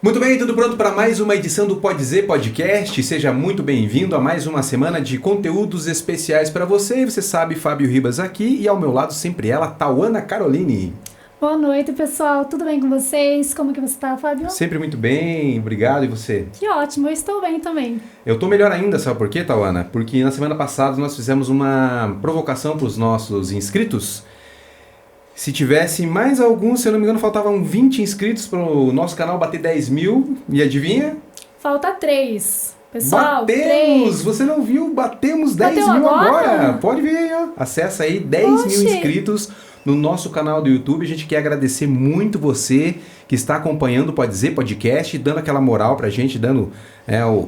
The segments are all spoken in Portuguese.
Muito bem, tudo pronto para mais uma edição do Pode Dizer Podcast. Seja muito bem-vindo a mais uma semana de conteúdos especiais para você. Você sabe, Fábio Ribas aqui e ao meu lado sempre ela, Tauana Caroline. Boa noite, pessoal. Tudo bem com vocês? Como que você está, Fábio? Sempre muito bem, obrigado. E você? Que ótimo, eu estou bem também. Eu estou melhor ainda, sabe por quê, Tauana? Porque na semana passada nós fizemos uma provocação para os nossos inscritos. Se tivesse mais alguns, se eu não me engano, faltavam 20 inscritos para o nosso canal bater 10 mil. E adivinha? Falta 3. Pessoal, batemos! 3. Você não viu? Batemos 10 mil agora! Pode ver aí, ó. Acessa aí 10 mil inscritos no nosso canal do YouTube. A gente quer agradecer muito você que está acompanhando o Pode Dizer Podcast, dando aquela moral pra gente,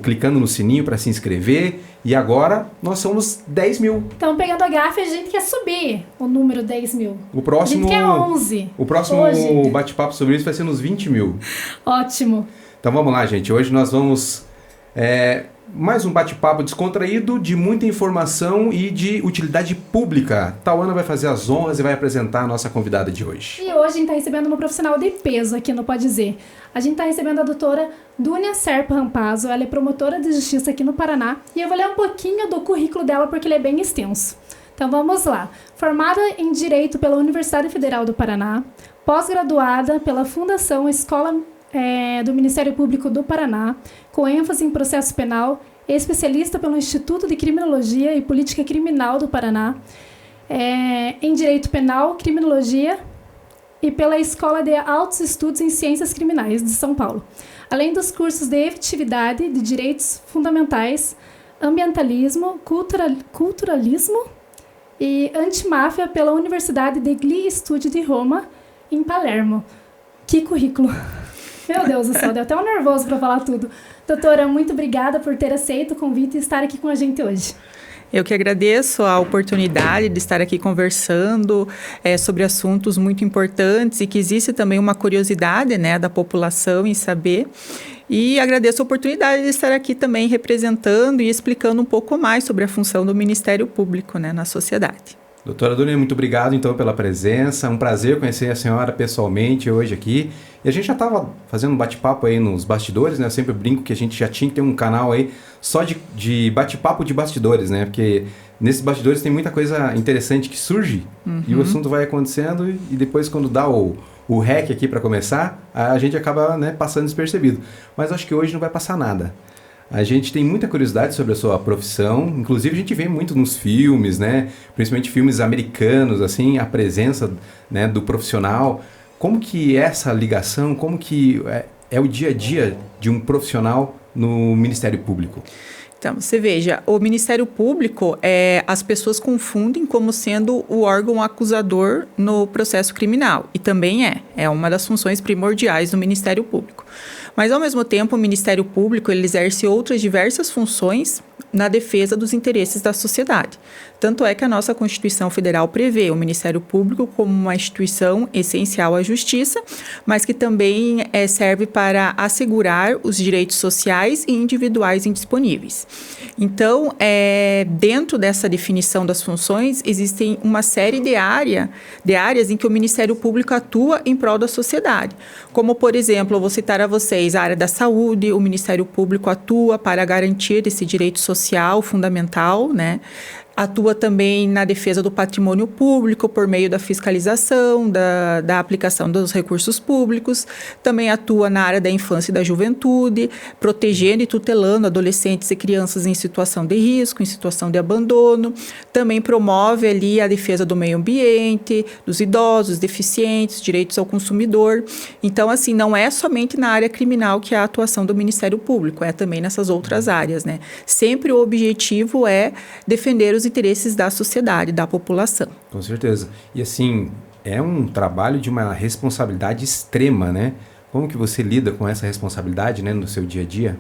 clicando no sininho para se inscrever. E agora nós somos 10 mil. Estamos pegando a gafe e a gente quer subir o número 10 mil. O próximo, a gente quer 11. O próximo hoje. bate-papo sobre isso vai ser nos 20 mil. Ótimo. Então vamos lá, gente. Hoje nós vamos... mais um bate-papo descontraído, de muita informação e de utilidade pública. Tauana vai fazer as honras e vai apresentar a nossa convidada de hoje. E hoje a gente está recebendo uma profissional de peso aqui no Pode Dizer. A gente está recebendo a doutora Dúnia Serpa Rampazzo. Ela é promotora de justiça aqui no Paraná. E eu vou ler um pouquinho do currículo dela porque ele é bem extenso. Então vamos lá. Formada em Direito pela Universidade Federal do Paraná, pós-graduada pela Fundação Escola do Ministério Público do Paraná, com ênfase em processo penal, especialista pelo Instituto de Criminologia e Política Criminal do Paraná, em Direito Penal, Criminologia e pela Escola de Altos Estudos em Ciências Criminais de São Paulo, além dos cursos de Efetividade de Direitos Fundamentais, Ambientalismo, Culturalismo e Antimáfia pela Universidade degli Studi de Roma, em Palermo. Que currículo! Meu Deus do céu, deu até um nervoso para falar tudo. Doutora, muito obrigada por ter aceito o convite e estar aqui com a gente hoje. Eu que agradeço a oportunidade de estar aqui conversando sobre assuntos muito importantes e que existe também uma curiosidade, da população em saber. E agradeço a oportunidade de estar aqui também representando e explicando um pouco mais sobre a função do Ministério Público, na sociedade. Doutora Dúnia, muito obrigado então pela presença, um prazer conhecer a senhora pessoalmente hoje aqui. E a gente já estava fazendo um bate-papo aí nos bastidores, Eu sempre brinco que a gente já tinha que ter um canal aí só de bate-papo de bastidores, Porque nesses bastidores tem muita coisa interessante que surge e o assunto vai acontecendo e depois quando dá o REC aqui para começar, a gente acaba passando despercebido. Mas acho que hoje não vai passar nada. A gente tem muita curiosidade sobre a sua profissão, inclusive a gente vê muito nos filmes, Principalmente filmes americanos, assim, a presença, do profissional. Como que é essa ligação, como que é o dia a dia de um profissional no Ministério Público? Então, você veja, o Ministério Público, as pessoas confundem como sendo o órgão acusador no processo criminal. E também é uma das funções primordiais do Ministério Público. Mas, ao mesmo tempo, o Ministério Público ele exerce outras diversas funções na defesa dos interesses da sociedade. Tanto é que a nossa Constituição Federal prevê o Ministério Público como uma instituição essencial à justiça, mas que também serve para assegurar os direitos sociais e individuais indisponíveis. Então, dentro dessa definição das funções, existem uma série de áreas em que o Ministério Público atua em prol da sociedade. Como, por exemplo, eu vou citar a vocês a área da saúde, o Ministério Público atua para garantir esse direito social fundamental, Atua também na defesa do patrimônio público por meio da fiscalização, da aplicação dos recursos públicos. Também atua na área da infância e da juventude, protegendo e tutelando adolescentes e crianças em situação de risco, em situação de abandono. Também promove ali a defesa do meio ambiente, dos idosos, deficientes, direitos ao consumidor. Então, assim, não é somente na área criminal que há a atuação do Ministério Público, é também nessas outras áreas, Sempre o objetivo é defender os interesses da sociedade, da população. Com certeza. E assim, é um trabalho de uma responsabilidade extrema, Como que você lida com essa responsabilidade, no seu dia a dia?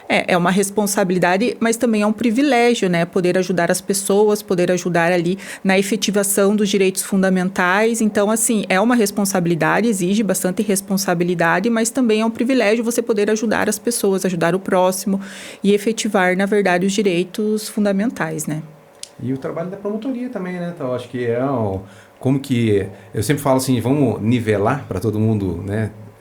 É uma responsabilidade, mas também é um privilégio, Poder ajudar as pessoas, poder ajudar ali na efetivação dos direitos fundamentais. Então, assim, é uma responsabilidade, exige bastante responsabilidade, mas também é um privilégio você poder ajudar as pessoas, ajudar o próximo e efetivar, na verdade, os direitos fundamentais, E o trabalho da promotoria também, Então, acho que como que... Eu sempre falo assim, vamos nivelar para todo mundo,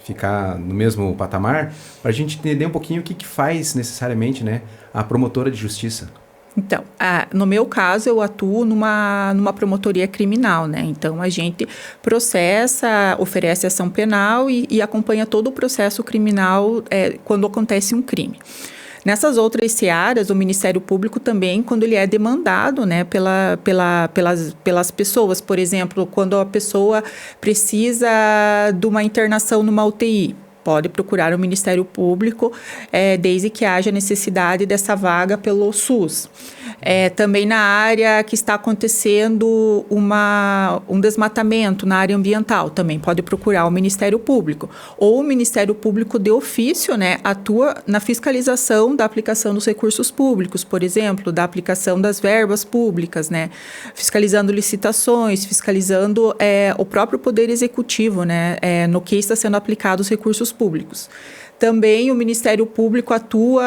ficar no mesmo patamar, para a gente entender um pouquinho o que faz necessariamente, né, a promotora de justiça. Então, no meu caso, eu atuo numa promotoria criminal, né? Então, a gente processa, oferece ação penal e acompanha todo o processo criminal quando acontece um crime. Nessas outras searas, o Ministério Público também, quando ele é demandado, né, pelas pessoas, por exemplo, quando a pessoa precisa de uma internação numa UTI, pode procurar o Ministério Público, desde que haja necessidade dessa vaga pelo SUS. Também na área que está acontecendo um desmatamento na área ambiental, também pode procurar o Ministério Público. Ou o Ministério Público de ofício, né, atua na fiscalização da aplicação dos recursos públicos, por exemplo, da aplicação das verbas públicas, né, fiscalizando licitações, fiscalizando o próprio Poder Executivo, né, no que está sendo aplicado os recursos públicos. Também o Ministério Público atua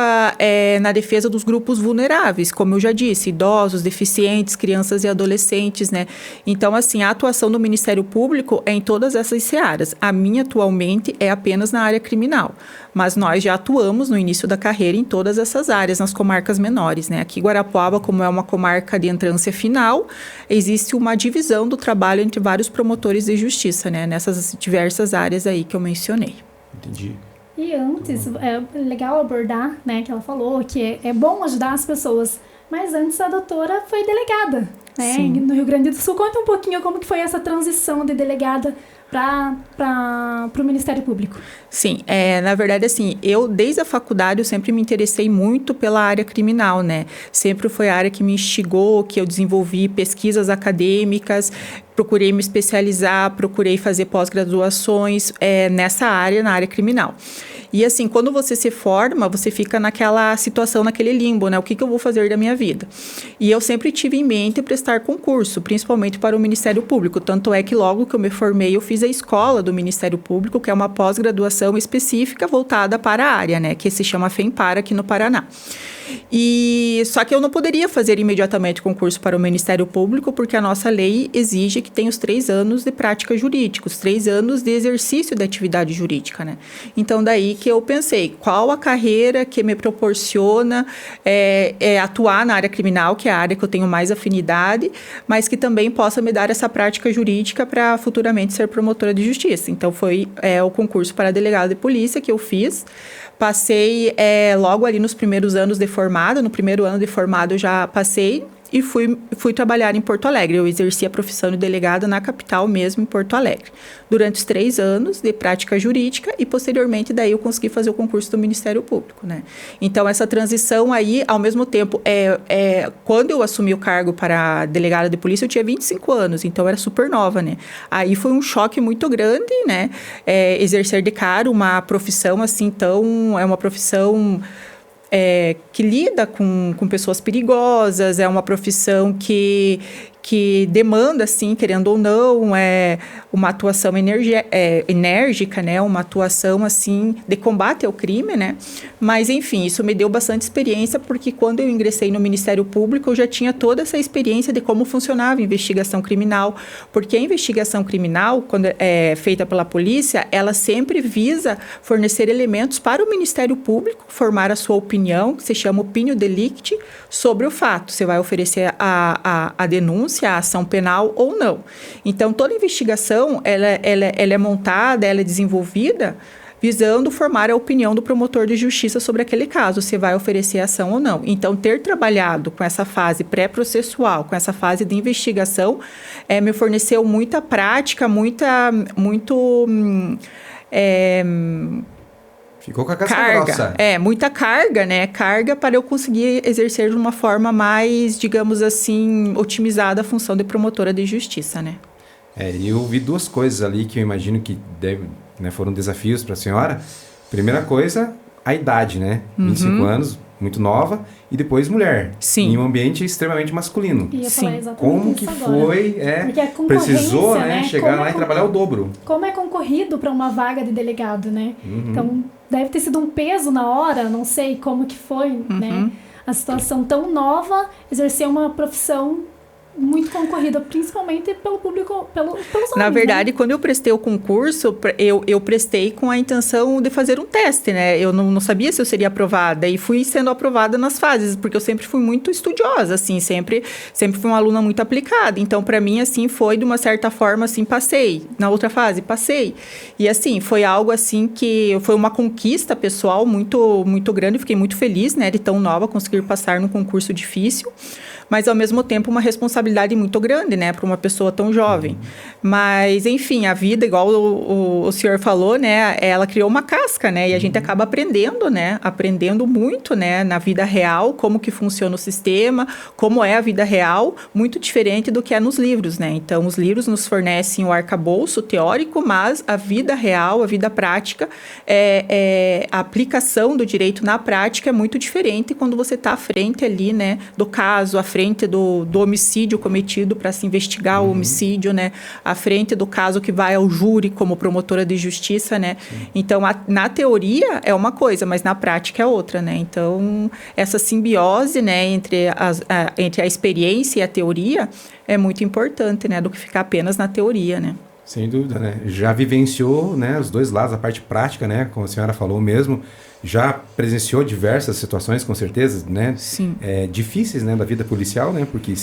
na defesa dos grupos vulneráveis, como eu já disse, idosos, deficientes, crianças e adolescentes, né? Então, assim, a atuação do Ministério Público é em todas essas searas. A minha, atualmente, é apenas na área criminal, mas nós já atuamos no início da carreira em todas essas áreas, nas comarcas menores, né? Aqui, Guarapuava, como é uma comarca de entrância final, existe uma divisão do trabalho entre vários promotores de justiça, né? Nessas diversas áreas aí que eu mencionei. Entendi. E antes, é legal abordar, né, que ela falou que é bom ajudar as pessoas, mas antes a doutora foi delegada, né, Sim. no Rio Grande do Sul. Conta um pouquinho como que foi essa transição de delegada para o Ministério Público. Sim, na verdade, assim, eu desde a faculdade eu sempre me interessei muito pela área criminal, né? Sempre foi a área que me instigou, que eu desenvolvi pesquisas acadêmicas, procurei me especializar, procurei fazer pós-graduações nessa área, na área criminal. E assim, quando você se forma, você fica naquela situação, naquele limbo, né? O que eu vou fazer da minha vida? E eu sempre tive em mente prestar concurso, principalmente para o Ministério Público. Tanto é que logo que eu me formei, eu fiz a escola do Ministério Público, que é uma pós-graduação específica voltada para a área, né? Que se chama FEMPAR aqui no Paraná. E só que eu não poderia fazer imediatamente concurso para o Ministério Público, porque a nossa lei exige que tenha os 3 anos de prática jurídica, os 3 anos de exercício da atividade jurídica, né? Então, daí que eu pensei, qual a carreira que me proporciona atuar na área criminal, que é a área que eu tenho mais afinidade, mas que também possa me dar essa prática jurídica para futuramente ser promotora de justiça. Então, foi o concurso para delegado de polícia que eu fiz. Passei logo ali nos primeiros anos de formada, no primeiro ano de formada eu já passei e fui trabalhar em Porto Alegre. Eu exerci a profissão de delegada na capital mesmo, em Porto Alegre, durante os 3 anos de prática jurídica e posteriormente daí eu consegui fazer o concurso do Ministério Público, né? Então essa transição aí, ao mesmo tempo, quando eu assumi o cargo para delegada de polícia eu tinha 25 anos, então eu era super nova, né? Aí foi um choque muito grande, né? Exercer de cara uma profissão assim é uma profissão que lida com pessoas perigosas, é uma profissão que demanda, assim, querendo ou não, uma atuação enérgica, né? Uma atuação, assim, de combate ao crime, né? Mas, enfim, isso me deu bastante experiência, porque quando eu ingressei no Ministério Público, eu já tinha toda essa experiência de como funcionava a investigação criminal, porque a investigação criminal, quando é feita pela polícia, ela sempre visa fornecer elementos para o Ministério Público, formar a sua opinião, que se chama opinio delicti, sobre o fato. Você vai oferecer a denúncia, a ação penal ou não. Então, toda investigação, ela é montada, ela é desenvolvida visando formar a opinião do promotor de justiça sobre aquele caso, se vai oferecer ação ou não. Então, ter trabalhado com essa fase pré-processual, com essa fase de investigação, me forneceu muita prática, Ficou com a casca grossa. Muita carga, né? Carga para eu conseguir exercer de uma forma mais, digamos assim, otimizada a função de promotora de justiça, né? E eu vi 2 coisas ali que eu imagino que foram desafios para a senhora. Primeira coisa, a idade, né? 25 anos, muito nova, e depois mulher. Sim. Em um ambiente extremamente masculino. Ia Sim. falar exatamente Como que isso agora. foi, Porque a concorrência, precisou, né, chegar como lá e trabalhar o dobro. Como é concorrido para uma vaga de delegado, né? Então, deve ter sido um peso na hora, não sei como que foi, né? A situação tão nova, exercer uma profissão muito concorrida, principalmente pelo público, pelos homens. Na verdade, quando eu prestei o concurso, eu prestei com a intenção de fazer um teste, né? Eu não sabia se eu seria aprovada e fui sendo aprovada nas fases, porque eu sempre fui muito estudiosa, assim, sempre fui uma aluna muito aplicada. Então, para mim, assim, foi de uma certa forma, assim, passei. Na outra fase, passei. E, assim, foi algo, assim, que foi uma conquista pessoal muito, muito grande. Fiquei muito feliz, né, de tão nova conseguir passar num concurso difícil. Mas, ao mesmo tempo, uma responsabilidade muito grande, né, para uma pessoa tão jovem. Mas, enfim, a vida, igual o senhor falou, né, ela criou uma casca, né, e a gente acaba aprendendo, né, aprendendo muito, né, na vida real, como que funciona o sistema, como é a vida real, muito diferente do que é nos livros, né. Então, os livros nos fornecem o arcabouço teórico, mas a vida real, a vida prática, a aplicação do direito na prática é muito diferente quando você está à frente ali, né, do caso, à frente do homicídio cometido para se investigar o homicídio, né? À frente do caso que vai ao júri como promotora de justiça, né? Então, na teoria é uma coisa, mas na prática é outra, né? Então, essa simbiose, né, entre a experiência e a teoria é muito importante, né? Do que ficar apenas na teoria, né? Sem dúvida, né? Já vivenciou, né, os dois lados, a parte prática, né, como a senhora falou mesmo, já presenciou diversas situações, com certeza, né? Sim. Difíceis, né, da vida policial, né? Porque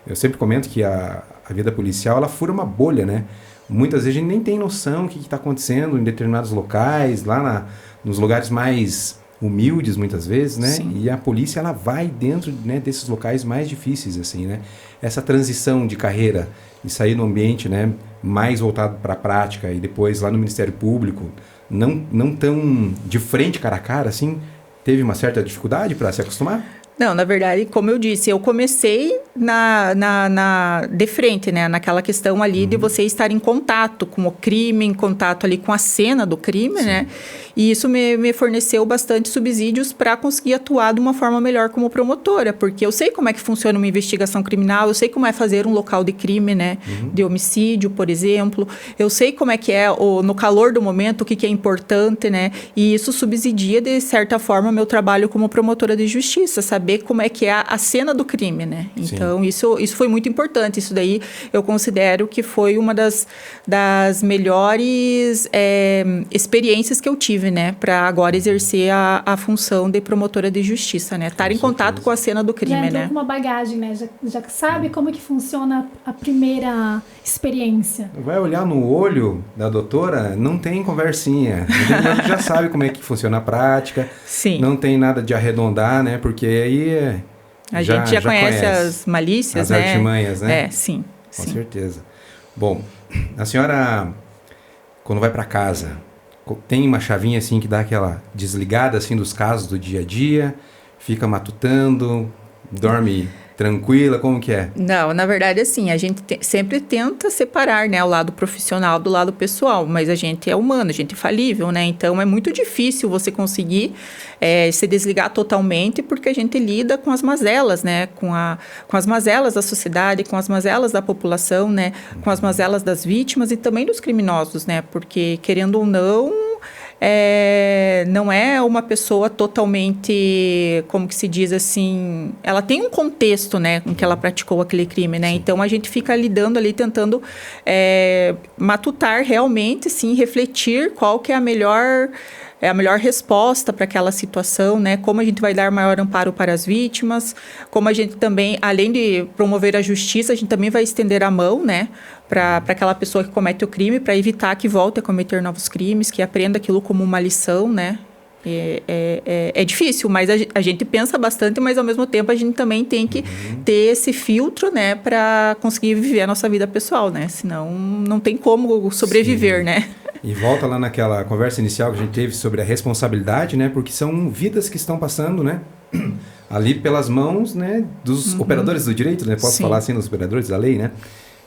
eu sempre comento que a vida policial, ela fura uma bolha, né? Muitas vezes a gente nem tem noção do que está acontecendo em determinados locais, lá nos lugares mais humildes, muitas vezes, né? Sim. E a polícia, ela vai dentro, né, desses locais mais difíceis, assim, né? Essa transição de carreira e sair no ambiente, né, mais voltado para a prática e depois lá no Ministério Público, não tão de frente, cara a cara, assim, teve uma certa dificuldade para se acostumar? Não, na verdade, como eu disse, eu comecei de frente, né? Naquela questão ali de você estar em contato com o crime, em contato ali com a cena do crime, Sim. né? E isso me forneceu bastante subsídios para conseguir atuar de uma forma melhor como promotora, porque eu sei como é que funciona uma investigação criminal, eu sei como é fazer um local de crime, né? De homicídio, por exemplo. Eu sei como é que é, no calor do momento, o que é importante, né? E isso subsidia, de certa forma, meu trabalho como promotora de justiça, saber como é que é a cena do crime, né? Então, isso foi muito importante. Isso daí eu considero que foi uma das melhores experiências que eu tive, né? Para agora exercer a função de promotora de justiça, né? Estar em contato com a cena do crime, já entrou né? com uma bagagem, né? Já sabe como que funciona a primeira experiência. Vai olhar no olho da doutora, não tem conversinha. A gente já sabe como é que funciona a prática. Sim. Não tem nada de arredondar, né? Porque aí a gente já conhece as malícias, as né? artimanhas, né? Sim. Com certeza. Bom, a senhora, quando vai para casa, tem uma chavinha assim que dá aquela desligada assim dos casos do dia a dia, fica matutando, dorme tranquila, como que é? Não, na verdade, assim, a gente sempre tenta separar, né, o lado profissional do lado pessoal, mas a gente é humano, a gente é falível, né? Então, é muito difícil você conseguir se desligar totalmente, porque a gente lida com as mazelas, né? Com as mazelas da sociedade, com as mazelas da população, né? Com as mazelas das vítimas e também dos criminosos, né? Porque, querendo ou não, não é uma pessoa totalmente, como que se diz assim, ela tem um contexto, né, em que ela praticou aquele crime, né? Sim. Então a gente fica lidando ali, tentando matutar realmente, sim, refletir qual que é a melhor resposta para aquela situação, né? Como a gente vai dar maior amparo para as vítimas, como a gente também, além de promover a justiça, a gente também vai estender a mão, né? Para aquela pessoa que comete o crime, para evitar que volte a cometer novos crimes, que aprenda aquilo como uma lição, né? É difícil, mas a gente pensa bastante, mas ao mesmo tempo a gente também tem que ter esse filtro, né? Para conseguir viver a nossa vida pessoal, né? Senão não tem como sobreviver, né? E volta lá naquela conversa inicial que a gente teve sobre a responsabilidade, né? Porque são vidas que estão passando, né? Ali pelas mãos, né? Dos operadores do direito, né? Posso falar assim, dos operadores da lei, né?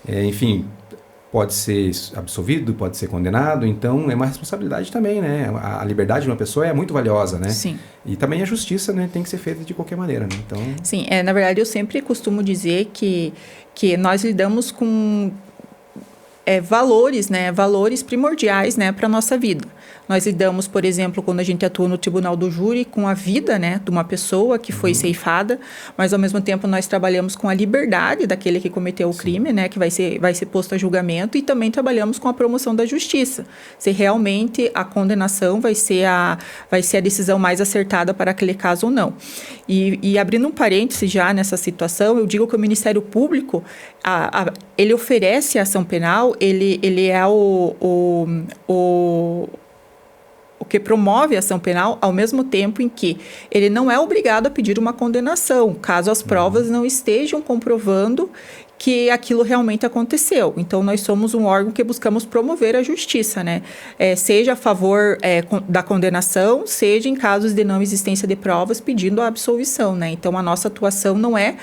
Enfim, pode ser absolvido, pode ser condenado, então é uma responsabilidade também, né? A liberdade de uma pessoa é muito valiosa, né? Sim. E também a justiça, né, tem que ser feita de qualquer maneira, né? Então... Sim, na verdade eu sempre costumo dizer que nós lidamos com valores, né? Valores primordiais, né, para a nossa vida. Nós lidamos, por exemplo, quando a gente atua no tribunal do júri, com a vida, né, de uma pessoa que foi ceifada, mas ao mesmo tempo nós trabalhamos com a liberdade daquele que cometeu o crime, né, que vai ser posto a julgamento, e também trabalhamos com a promoção da justiça. Se realmente a condenação vai ser a decisão mais acertada para aquele caso ou não. E abrindo um parêntese já nessa situação, eu digo que o Ministério Público, ele oferece a ação penal, ele é o que promove a ação penal, ao mesmo tempo em que ele não é obrigado a pedir uma condenação, caso as provas não estejam comprovando que aquilo realmente aconteceu. Então, nós somos um órgão que buscamos promover a justiça, né? Seja a favor da condenação, seja em casos de não existência de provas, pedindo a absolvição, né? Então, a nossa atuação não é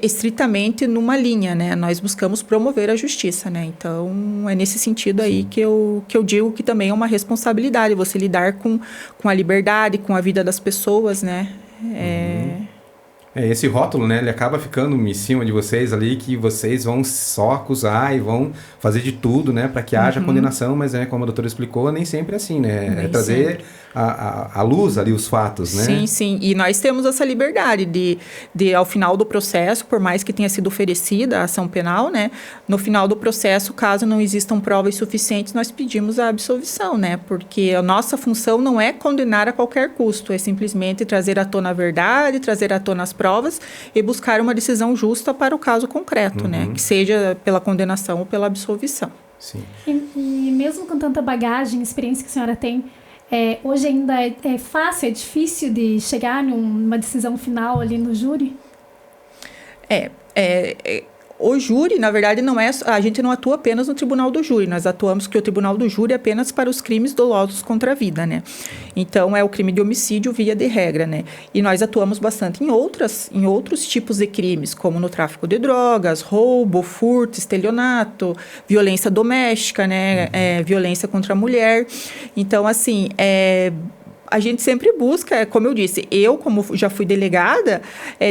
estritamente numa linha, né? Nós buscamos promover a justiça, né? Então, é nesse sentido aí que eu digo que também é uma responsabilidade você lidar com a liberdade, com a vida das pessoas, né? Esse rótulo, né, ele acaba ficando em cima de vocês ali, que vocês vão só acusar e vão fazer de tudo, né, para que haja condenação, mas, como a doutora explicou, nem sempre é assim, né, trazer à luz ali os fatos, né. Sim, sim, e nós temos essa liberdade de ao final do processo, por mais que tenha sido oferecida a ação penal, né, no final do processo, caso não existam provas suficientes, nós pedimos a absolvição, né, porque a nossa função não é condenar a qualquer custo, é simplesmente trazer à tona a verdade, trazer à tona as provas e buscar uma decisão justa para o caso concreto, né? Que seja pela condenação ou pela absolvição. Sim. E mesmo com tanta bagagem, experiência que a senhora tem, hoje ainda é fácil, é difícil de chegar numa decisão final ali no júri? O júri, na verdade, a gente não atua apenas no tribunal do júri, nós atuamos que o tribunal do júri é apenas para os crimes dolosos contra a vida, né? Então, é o crime de homicídio via de regra, né? E nós atuamos bastante em outros tipos de crimes, como no tráfico de drogas, roubo, furto, estelionato, violência doméstica, né? Violência contra a mulher. Então, assim, a gente sempre busca, como eu disse, como já fui delegada,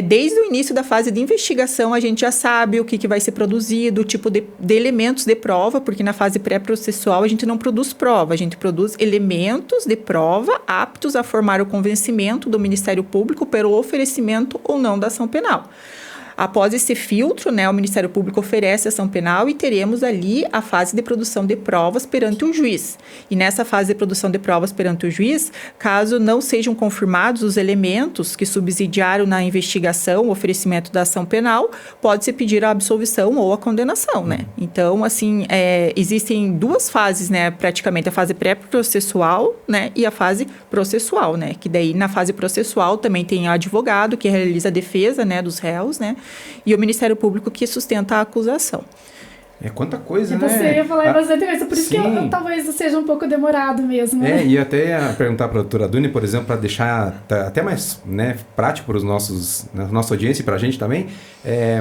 desde o início da fase de investigação, a gente já sabe o que vai ser produzido, o tipo de elementos de prova, porque na fase pré-processual a gente não produz prova, a gente produz elementos de prova aptos a formar o convencimento do Ministério Público pelo oferecimento ou não da ação penal. Após esse filtro, né, o Ministério Público oferece a ação penal e teremos ali a fase de produção de provas perante o juiz. E nessa fase de produção de provas perante o juiz, caso não sejam confirmados os elementos que subsidiaram na investigação o oferecimento da ação penal, pode-se pedir a absolvição ou a condenação, né? Então, assim, existem duas fases, né, praticamente, a fase pré-processual, né, e a fase processual, né? Que daí, na fase processual, também tem o advogado que realiza a defesa, né, dos réus, né? E o Ministério Público que sustenta a acusação. Quanta coisa, né? Você ia falar bastante coisa, por isso que eu talvez seja um pouco demorado mesmo. Né? E até ia perguntar para a doutora Duni, por exemplo, para deixar até mais, né, prático para nossa audiência e para a gente também,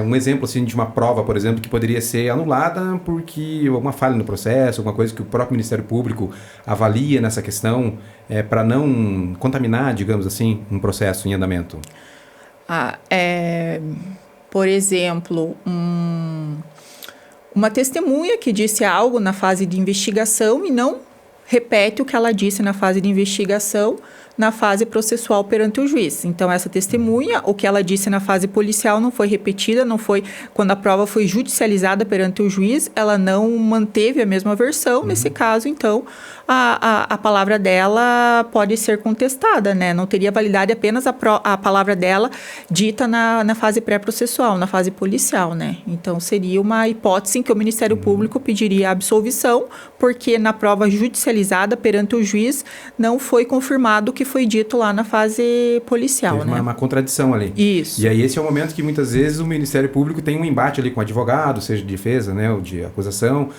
um exemplo assim, de uma prova, por exemplo, que poderia ser anulada porque alguma falha no processo, alguma coisa que o próprio Ministério Público avalia nessa questão, para não contaminar, digamos assim, um processo em andamento. Por exemplo, uma testemunha que disse algo na fase de investigação e não repete o que ela disse na fase de investigação na fase processual perante o juiz. Então, essa testemunha, o que ela disse na fase policial não foi repetida, quando a prova foi judicializada perante o juiz, ela não manteve a mesma versão. Nesse caso, então, a palavra dela pode ser contestada, né? Não teria validade apenas a palavra dela dita na fase pré-processual, na fase policial, né? Então, seria uma hipótese em que o Ministério Público pediria a absolvição, porque na prova judicializada perante o juiz não foi confirmado o que foi dito lá na fase policial, Teve né? uma contradição ali. Isso. E aí esse é o momento que muitas vezes o Ministério Público tem um embate ali com o advogado, seja de defesa, né, ou de acusação.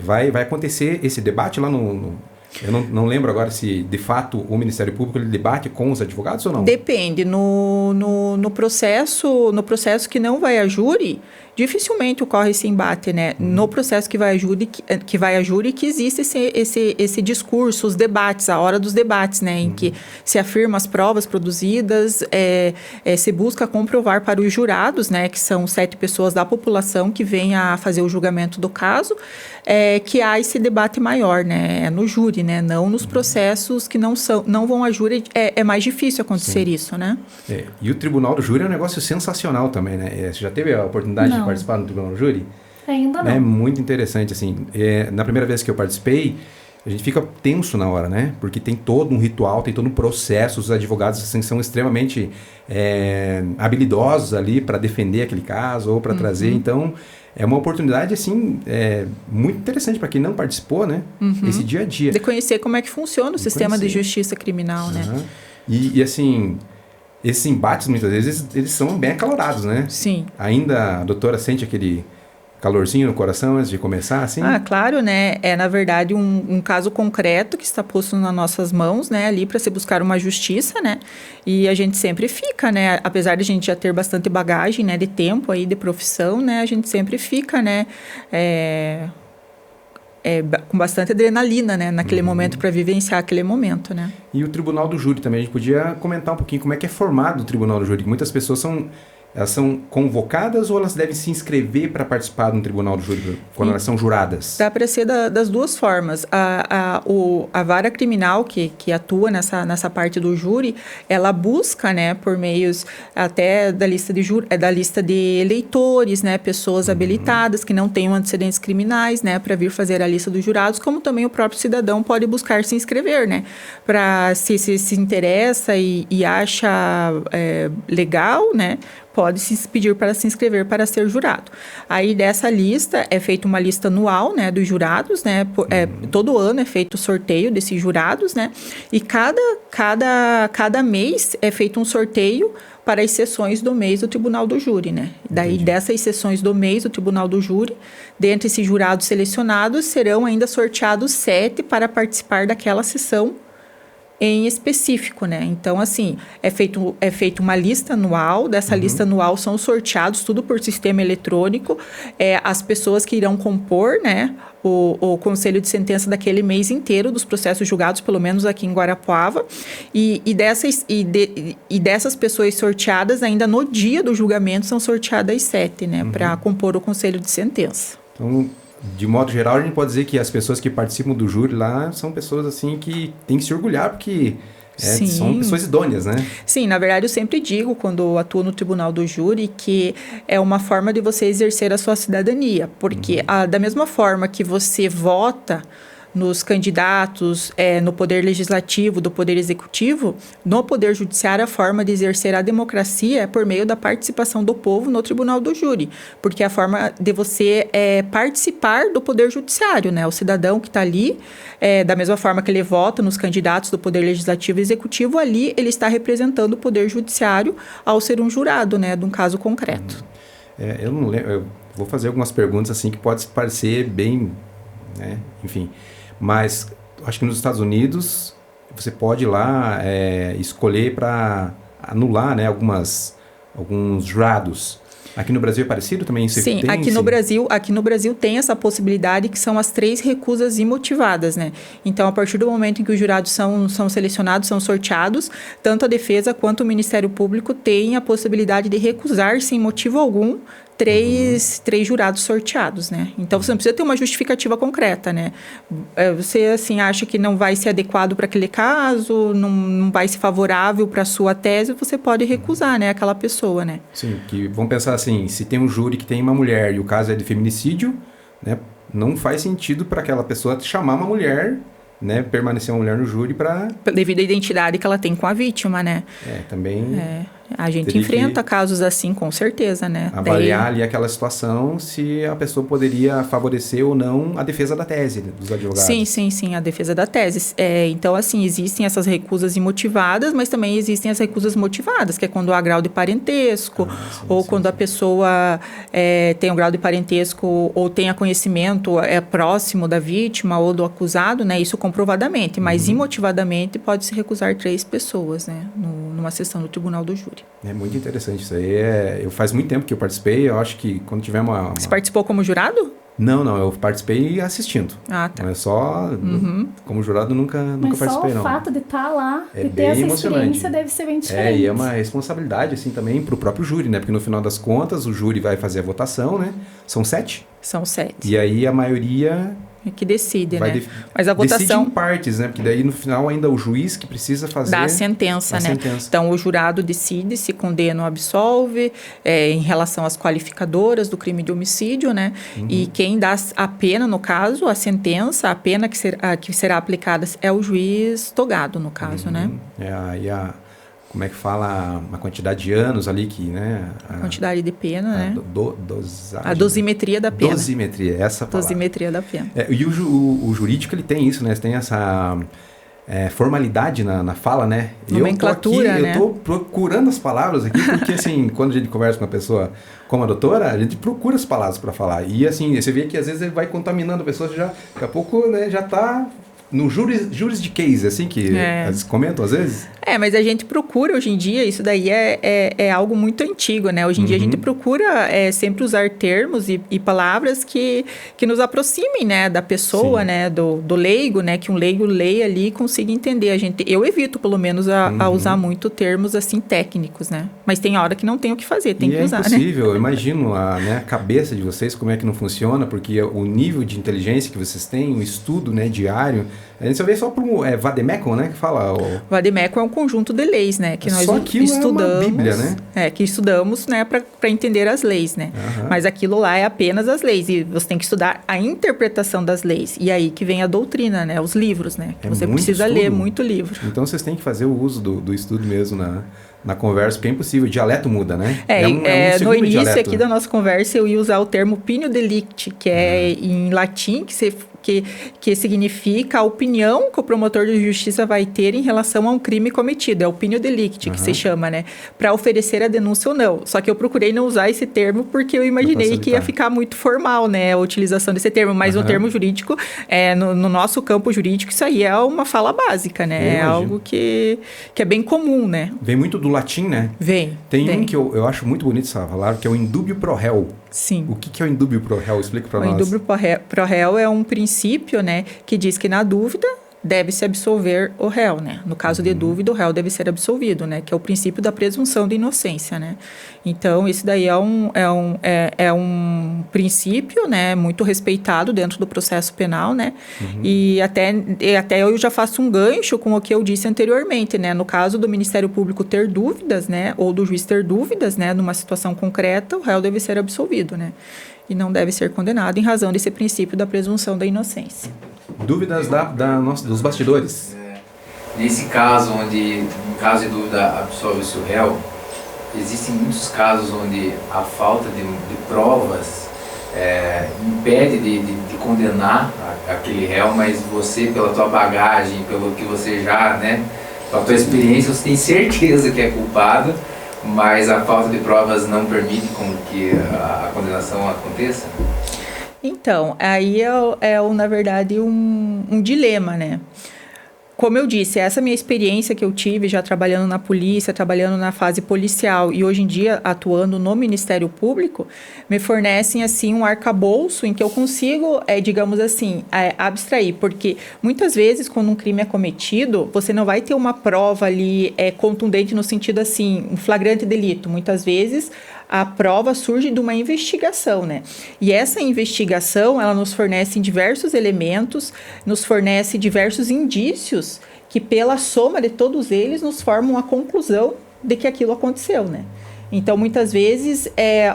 Vai acontecer esse debate lá eu não lembro agora se, de fato, o Ministério Público ele debate com os advogados ou não? Depende. No processo que não vai a júri, dificilmente ocorre esse embate, né? No processo que vai a júri, que existe esse discurso, os debates, a hora dos debates, né? Em que se afirma as provas produzidas, se busca comprovar para os jurados, né? Que são 7 pessoas da população que vêm a fazer o julgamento do caso, que há esse debate maior, né? No júri, júri, né? Não nos processos que não vão a júri, é mais difícil acontecer isso, né? E o tribunal do júri é um negócio sensacional também, né? Você já teve a oportunidade de participar no tribunal do júri? Ainda não. É muito interessante, assim. Na primeira vez que eu participei, a gente fica tenso na hora, né? Porque tem todo um ritual, tem todo um processo. Os advogados assim, são extremamente habilidosos ali para defender aquele caso ou para trazer. Então, é uma oportunidade, assim, muito interessante para quem não participou, né? Esse dia a dia. De conhecer como é que funciona o sistema de justiça criminal, né? E, assim, esses embates, muitas vezes, eles são bem acalorados, né? Sim. Ainda a doutora sente aquele calorzinho no coração antes de começar, assim? Claro, né? É, na verdade, um caso concreto que está posto nas nossas mãos, né? Ali para se buscar uma justiça, né? E a gente sempre fica, né? Apesar de a gente já ter bastante bagagem, né? De tempo aí, de profissão, né? A gente sempre fica, né? Com bastante adrenalina, né? Naquele momento, para vivenciar aquele momento, né? E o Tribunal do Júri também, a gente podia comentar um pouquinho como é que é formado o Tribunal do Júri. Muitas pessoas elas são convocadas ou elas devem se inscrever para participar do Tribunal do Júri, quando elas são juradas? Dá para ser das duas formas. A vara criminal que atua nessa parte do júri, ela busca, né, por meios até da lista de eleitores, né, pessoas habilitadas que não tenham antecedentes criminais, né, para vir fazer a lista dos jurados, como também o próprio cidadão pode buscar se inscrever, né, para se interessa e acha legal, né, pode se pedir para se inscrever para ser jurado. Aí dessa lista é feita uma lista anual, né, dos jurados, né, todo ano é feito o sorteio desses jurados, né, e cada mês é feito um sorteio para as sessões do mês do Tribunal do Júri, né. Daí dessas sessões do mês do Tribunal do Júri, dentre esses jurados selecionados, serão ainda sorteados 7 para participar daquela sessão em específico, né? Então, assim, é feito uma lista anual. Dessa lista anual são sorteados tudo por sistema eletrônico. As pessoas que irão compor, né, o conselho de sentença daquele mês inteiro dos processos julgados, pelo menos aqui em Guarapuava. E dessas pessoas sorteadas, ainda no dia do julgamento, são sorteadas 7, né, para compor o conselho de sentença. Então, de modo geral, a gente pode dizer que as pessoas que participam do júri lá são pessoas assim que têm que se orgulhar, porque são pessoas idôneas, né? Sim, na verdade eu sempre digo, quando atuo no Tribunal do Júri, que é uma forma de você exercer a sua cidadania, porque da mesma forma que você vota nos candidatos, no Poder Legislativo, do Poder Executivo, no Poder Judiciário, a forma de exercer a democracia é por meio da participação do povo no Tribunal do Júri, porque é a forma de você participar do Poder Judiciário, né? O cidadão que está ali, da mesma forma que ele vota nos candidatos do Poder Legislativo e Executivo, ali ele está representando o Poder Judiciário ao ser um jurado, né, de um caso concreto. Eu não lembro, eu vou fazer algumas perguntas assim que pode parecer bem, né, enfim... Mas acho que nos Estados Unidos você pode ir lá escolher para anular, né, alguns jurados. Aqui no Brasil é parecido também? Sim, aqui no Brasil tem essa possibilidade, que são as 3 recusas imotivadas, né? Então, a partir do momento em que os jurados são selecionados, são sorteados, tanto a defesa quanto o Ministério Público têm a possibilidade de recusar sem motivo algum três jurados sorteados, né? Então, você não precisa ter uma justificativa concreta, né? Você, assim, acha que não vai ser adequado para aquele caso, não vai ser favorável para a sua tese, você pode recusar, né, aquela pessoa, né? Sim, que vamos pensar assim, se tem um júri que tem uma mulher e o caso é de feminicídio, né, não faz sentido para aquela pessoa chamar uma mulher, né, permanecer uma mulher no júri para... Devido à identidade que ela tem com a vítima, né? Também... A gente enfrenta casos assim, com certeza, né? Avaliar ali aquela situação, se a pessoa poderia favorecer ou não a defesa da tese dos advogados. Sim, a defesa da tese. Então, assim, existem essas recusas imotivadas, mas também existem as recusas motivadas, que é quando há grau de parentesco, quando a pessoa tem um grau de parentesco ou tenha conhecimento próximo da vítima ou do acusado, né? Isso comprovadamente, mas imotivadamente pode-se recusar 3 pessoas, né? Numa sessão do Tribunal do Júri. É muito interessante isso aí. Faz muito tempo que eu participei. Eu acho que quando tiver uma... Você participou como jurado? Não. Eu participei assistindo. Ah, tá. Não é só... Como jurado, nunca participei, não. Mas só o fato de estar lá, de ter bem essa emocionante. experiência, deve ser bem diferente. E é uma responsabilidade, assim, também para o próprio júri, né? Porque no final das contas, o júri vai fazer a votação, né? São 7? São 7. E aí a maioria que decide, Vai né? Mas a decide votação... em partes, né? Porque daí no final ainda o juiz que precisa fazer... Dá a sentença, né? Então, o jurado decide se condena ou absolve em relação às qualificadoras do crime de homicídio, né? E quem dá a pena, no caso, a sentença, a pena que será aplicada é o juiz togado, no caso, né? Como é que fala a quantidade de anos ali que, né? A quantidade de pena, né? Dosagem, a dosimetria da pena. Dosimetria, essa palavra. Dosimetria da pena. E o jurídico, ele tem isso, né? Tem essa formalidade na fala, né? Nomenclatura, né? Eu tô procurando as palavras aqui, porque, assim, quando a gente conversa com uma pessoa como a doutora, a gente procura as palavras para falar. E, assim, você vê que, às vezes, ele vai contaminando a pessoa, daqui a pouco, né, já tá... No juris de case, assim, que eles comentam às vezes? Mas a gente procura, hoje em dia, isso daí é algo muito antigo, né? Hoje em dia a gente procura sempre usar termos e palavras que nos aproximem, né? Da pessoa, né? Do leigo, né? Que um leigo leia ali e consiga entender. Eu evito, pelo menos, a usar muito termos, assim, técnicos, né? Mas tem hora que não tem o que fazer, tem que usar, né? É impossível, eu imagino a cabeça de vocês, como é que não funciona, porque o nível de inteligência que vocês têm, o estudo, né, diário... A gente só vê só para Vademecum, né? Que fala... Vademecum é um conjunto de leis, né? Que nós só aquilo estudamos. É uma bíblia, né? Que estudamos, né? Para entender as leis, né? Mas aquilo lá é apenas as leis. E você tem que estudar a interpretação das leis. E aí que vem a doutrina, né? Os livros, né? Que você precisa ler muito livro. Então, vocês têm que fazer o uso do estudo mesmo na conversa, porque é impossível. O dialeto muda, né? No início dialeto aqui da nossa conversa, eu ia usar o termo opinio delicti, que é em latim, que significa a opinião que o promotor de justiça vai ter em relação a um crime cometido. É opinio delicti, que se chama, né? Para oferecer a denúncia ou não. Só que eu procurei não usar esse termo porque eu imaginei que ia ficar muito formal, né? A utilização desse termo. Mas no termo jurídico, no nosso campo jurídico, isso aí é uma fala básica, né? É algo que é bem comum, né? Vem muito do latim, né? Vem. Um que eu acho muito bonito essa palavra, que é o indúbio pro réu. Sim. O que é o indúbio pro réu? Explica para nós. O indúbio pro réu é um princípio, né, que diz que na dúvida deve-se absolver o réu, né? No caso de dúvida, o réu deve ser absolvido, né? Que é o princípio da presunção de inocência, né? Então, isso daí é um princípio, né? Muito respeitado dentro do processo penal, né? E até eu já faço um gancho com o que eu disse anteriormente, né? No caso do Ministério Público ter dúvidas, né? Ou do juiz ter dúvidas, né? Numa situação concreta, o réu deve ser absolvido, né? E não deve ser condenado em razão desse princípio da presunção da inocência. Dúvidas dos bastidores. Nesse caso, em caso de dúvida absolve-se o réu, existem muitos casos onde a falta de provas impede de condenar aquele réu, mas você, pela tua bagagem, pelo que você já, né, pela tua experiência, você tem certeza que é culpado, mas a falta de provas não permite com que a condenação aconteça? Então, aí na verdade, um dilema, né? Como eu disse, essa minha experiência que eu tive já trabalhando na polícia, trabalhando na fase policial e hoje em dia atuando no Ministério Público, me fornecem, assim, um arcabouço em que eu consigo, digamos assim, abstrair. Porque muitas vezes, quando um crime é cometido, você não vai ter uma prova ali contundente no sentido, assim, um flagrante delito. Muitas vezes, a prova surge de uma investigação, né? E essa investigação, ela nos fornece diversos elementos, nos fornece diversos indícios que, pela soma de todos eles, nos formam a conclusão de que aquilo aconteceu, né? Então, muitas vezes,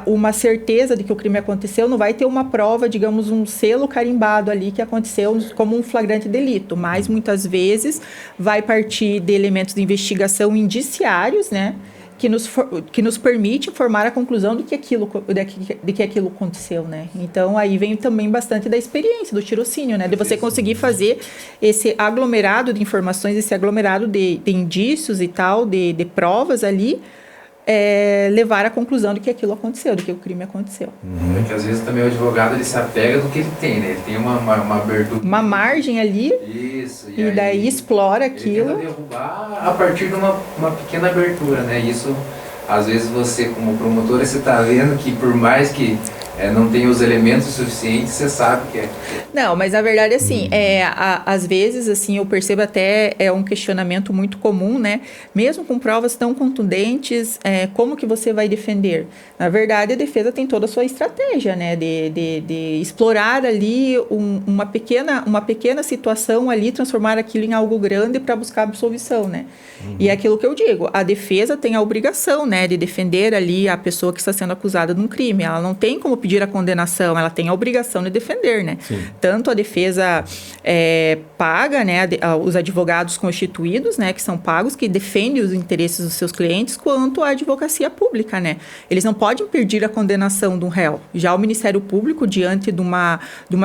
uma certeza de que o crime aconteceu não vai ter uma prova, digamos, um selo carimbado ali que aconteceu como um flagrante delito, mas muitas vezes vai partir de elementos de investigação indiciários, né? Que nos permite formar a conclusão de que aquilo aconteceu, né? Então, aí vem também bastante da experiência, do tirocínio, né? De você conseguir fazer esse aglomerado de informações, esse aglomerado de indícios e tal, de provas ali, levar à conclusão de que aquilo aconteceu, de que o crime aconteceu. Porque às vezes também o advogado ele se apega do que ele tem, né? Ele tem uma abertura. Uma margem ali. Isso. E daí explora aquilo. Ele tenta derrubar a partir de uma pequena abertura, né? Isso, às vezes você como promotora, você está vendo que por mais que não tem os elementos suficientes, você sabe que é. Não, mas a verdade é assim, às vezes, assim, eu percebo até um questionamento muito comum, né? Mesmo com provas tão contundentes, como que você vai defender? Na verdade, a defesa tem toda a sua estratégia, né? De explorar ali uma pequena situação ali, transformar aquilo em algo grande para buscar absolvição, né? E é aquilo que eu digo, a defesa tem a obrigação, né, de defender ali a pessoa que está sendo acusada de um crime. Ela não tem como pedir a condenação, ela tem a obrigação de defender, né? Sim. Tanto a defesa paga, né, os advogados constituídos, né, que são pagos, que defendem os interesses dos seus clientes, quanto a advocacia pública, né? Eles não podem pedir a condenação de um réu. Já o Ministério Público, diante de uma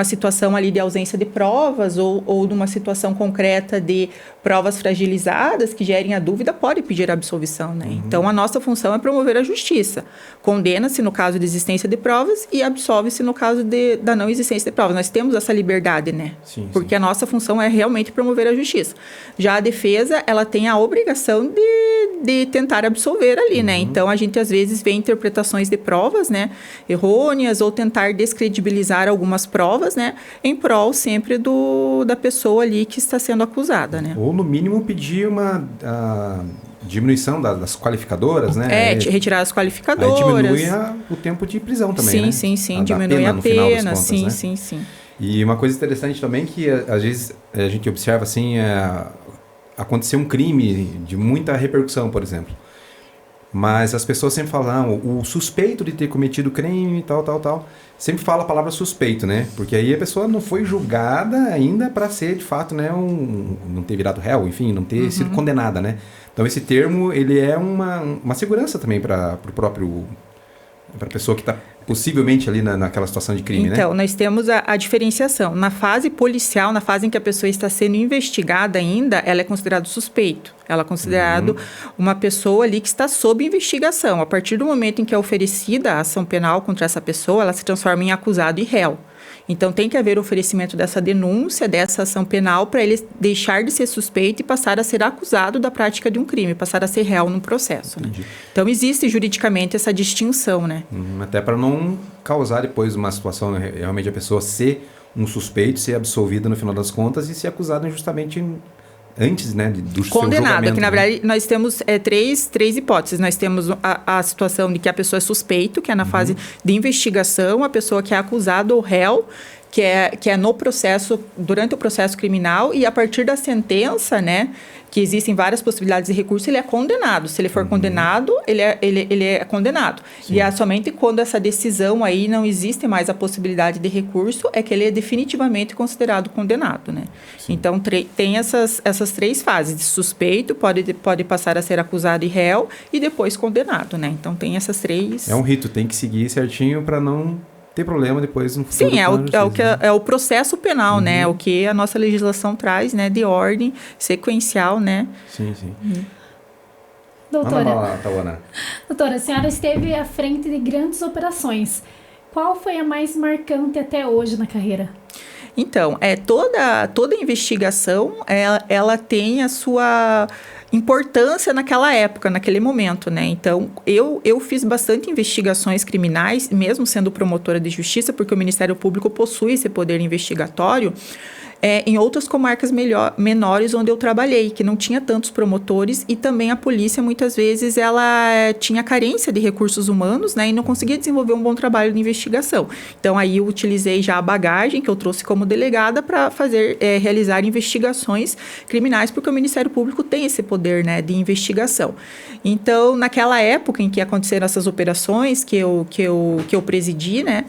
situação ali de ausência de provas ou de uma situação concreta de provas fragilizadas que gerem a dúvida, pode pedir a absolvição, né? Então, a nossa função é promover a justiça. Condena-se no caso de existência de provas e absolve-se no caso da não existência de provas. Nós temos essa liberdade, né? Sim, porque a nossa função é realmente promover a justiça. Já a defesa, ela tem a obrigação de tentar absolver ali, né? Então, a gente às vezes vê interpretações de provas, né, errôneas, ou tentar descredibilizar algumas provas, né, em prol sempre da pessoa ali que está sendo acusada, né? Ou, no mínimo, pedir uma diminuição das qualificadoras, né? Retirar as qualificadoras. Aí diminui o tempo de prisão também, né? Sim, diminui a pena, sim. E uma coisa interessante também que, às vezes, a gente observa, assim, acontecer um crime de muita repercussão, por exemplo. Mas as pessoas sempre falam, o suspeito de ter cometido crime, tal. Sempre fala a palavra suspeito, né? Porque aí a pessoa não foi julgada ainda para ser, de fato, né, não ter virado réu, enfim, não ter sido condenada, né? Então, esse termo, ele é uma segurança também para a pessoa que está possivelmente ali naquela situação de crime, né? Então, nós temos a diferenciação. Na fase policial, na fase em que a pessoa está sendo investigada ainda, ela é considerada suspeito. Ela é considerada uma pessoa ali que está sob investigação. A partir do momento em que é oferecida a ação penal contra essa pessoa, ela se transforma em acusado e réu. Então, tem que haver oferecimento dessa denúncia, dessa ação penal, para ele deixar de ser suspeito e passar a ser acusado da prática de um crime, passar a ser réu no processo, né? Então, existe juridicamente essa distinção, né? Até para não causar depois uma situação, realmente a pessoa ser um suspeito, ser absolvida no final das contas e ser acusada injustamente antes, né, do condenado, que na verdade nós temos três hipóteses. Nós temos a situação de que a pessoa é suspeito, que é na fase de investigação, a pessoa que é acusada ou réu, que é no processo, durante o processo criminal, e a partir da sentença, né, que existem várias possibilidades de recurso, ele é condenado. Se ele for condenado, ele é condenado. Sim. E é somente quando essa decisão aí não existe mais a possibilidade de recurso, é que ele é definitivamente considerado condenado, né? Sim. Então, tem essas três fases. De suspeito, pode passar a ser acusado e réu, e depois condenado, né? Então, tem essas três... É um rito, tem que seguir certinho para não ter problema depois no futuro. Sim, é o processo penal, né? O que a nossa legislação traz, né? De ordem sequencial, né? Sim. Doutora, a senhora esteve à frente de grandes operações. Qual foi a mais marcante até hoje na carreira? Então, toda investigação, ela tem a sua importância naquela época, naquele momento, né? Então, eu fiz bastante investigações criminais, mesmo sendo promotora de justiça, porque o Ministério Público possui esse poder investigatório, em outras comarcas menores onde eu trabalhei, que não tinha tantos promotores, e também a polícia, muitas vezes, ela tinha carência de recursos humanos, né, e não conseguia desenvolver um bom trabalho de investigação. Então, aí eu utilizei já a bagagem que eu trouxe como delegada para realizar investigações criminais, porque o Ministério Público tem esse poder, né, de investigação. Então, naquela época em que aconteceram essas operações que eu presidi, né,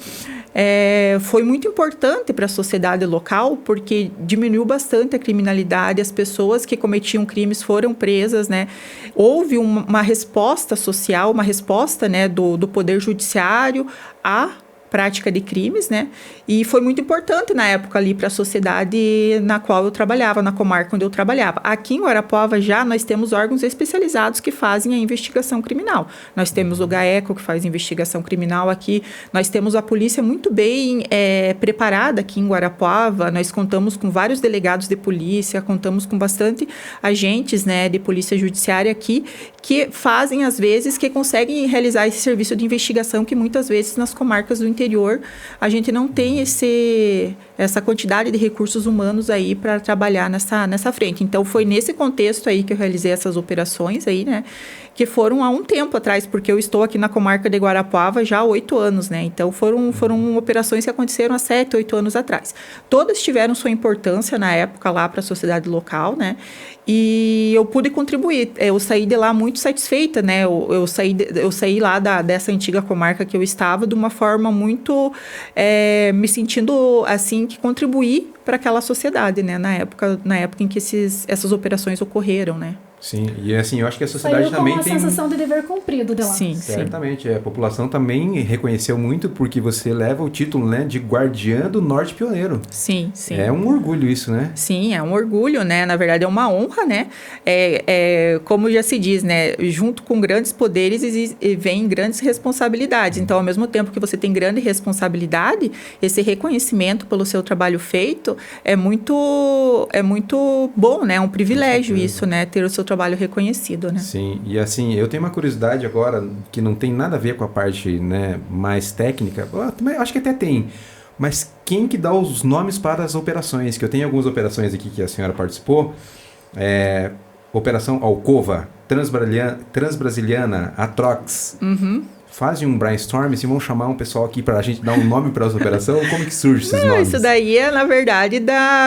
foi muito importante para a sociedade local, porque diminuiu bastante a criminalidade, as pessoas que cometiam crimes foram presas, né? Houve uma resposta social, uma resposta, né, do Poder Judiciário à prática de crimes, né? E foi muito importante na época ali para a sociedade na qual eu trabalhava, na comarca onde eu trabalhava. Aqui em Guarapuava já nós temos órgãos especializados que fazem a investigação criminal. Nós temos o GAECO, que faz investigação criminal aqui. Nós temos a polícia muito bem preparada aqui em Guarapuava. Nós contamos com vários delegados de polícia, contamos com bastante agentes, né, de polícia judiciária aqui, que fazem, às vezes, que conseguem realizar esse serviço de investigação que muitas vezes nas comarcas do interior interior, a gente não tem essa quantidade de recursos humanos aí para trabalhar nessa frente. Então, foi nesse contexto aí que eu realizei essas operações aí, né? Que foram há um tempo atrás, porque eu estou aqui na comarca de Guarapuava já há 8 anos, né? Então, foram operações que aconteceram há 7, 8 anos atrás. Todas tiveram sua importância na época lá para a sociedade local, né? E eu pude contribuir. Eu saí de lá muito satisfeita, né? Eu saí lá dessa antiga comarca que eu estava de uma forma muito... me sentindo, assim, que contribuí para aquela sociedade, né? Na época em que essas operações ocorreram, né? Sim, e assim, eu acho que a sociedade saiu também com tem... uma sensação de dever cumprido dela. Sim, Certamente, a população também reconheceu muito porque você leva o título, né, de guardiã do Norte Pioneiro. Sim. É um orgulho isso, né? Sim, é um orgulho, né? Na verdade, é uma honra, né? Como já se diz, né? Junto com grandes poderes vem grandes responsabilidades. Então, ao mesmo tempo que você tem grande responsabilidade, esse reconhecimento pelo seu trabalho feito é muito bom, né? É um privilégio isso, né? Ter o seu trabalho reconhecido, né? Sim, e assim, eu tenho uma curiosidade agora que não tem nada a ver com a parte, né, mais técnica, acho que até tem, mas quem que dá os nomes para as operações? Que eu tenho algumas operações aqui que a senhora participou, Operação Alcova, Transbrasiliana, Atrox, fazem um brainstorm, assim, vamos chamar um pessoal aqui para a gente dar um nome para essa operação? Como que surge esses nomes? Isso daí é, na verdade,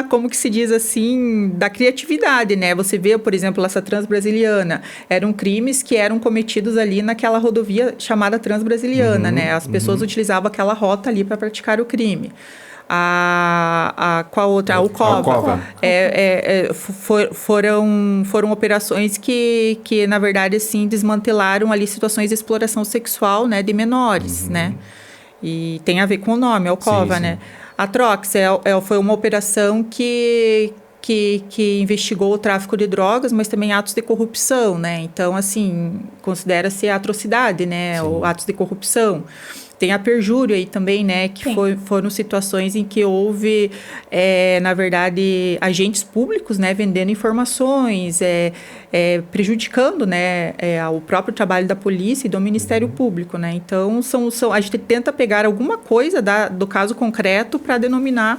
como que se diz assim, da criatividade, né? Você vê, por exemplo, essa Transbrasiliana, eram crimes que eram cometidos ali naquela rodovia chamada Transbrasiliana, né? As pessoas utilizavam aquela rota ali para praticar o crime. Qual outra? A Alcova. Foram operações que, na verdade, assim, desmantelaram ali situações de exploração sexual, né, de menores, né? E tem a ver com o nome, Alcova, né? A Trox foi uma operação que investigou o tráfico de drogas, mas também atos de corrupção, né? Então, assim, considera-se atrocidade, né? Atos de corrupção. Tem a perjúrio aí também, né? Que foram situações em que houve, na verdade, agentes públicos, né? Vendendo informações, prejudicando, né? O próprio trabalho da polícia e do Ministério Público, né? Então, a gente tenta pegar alguma coisa do caso concreto para denominar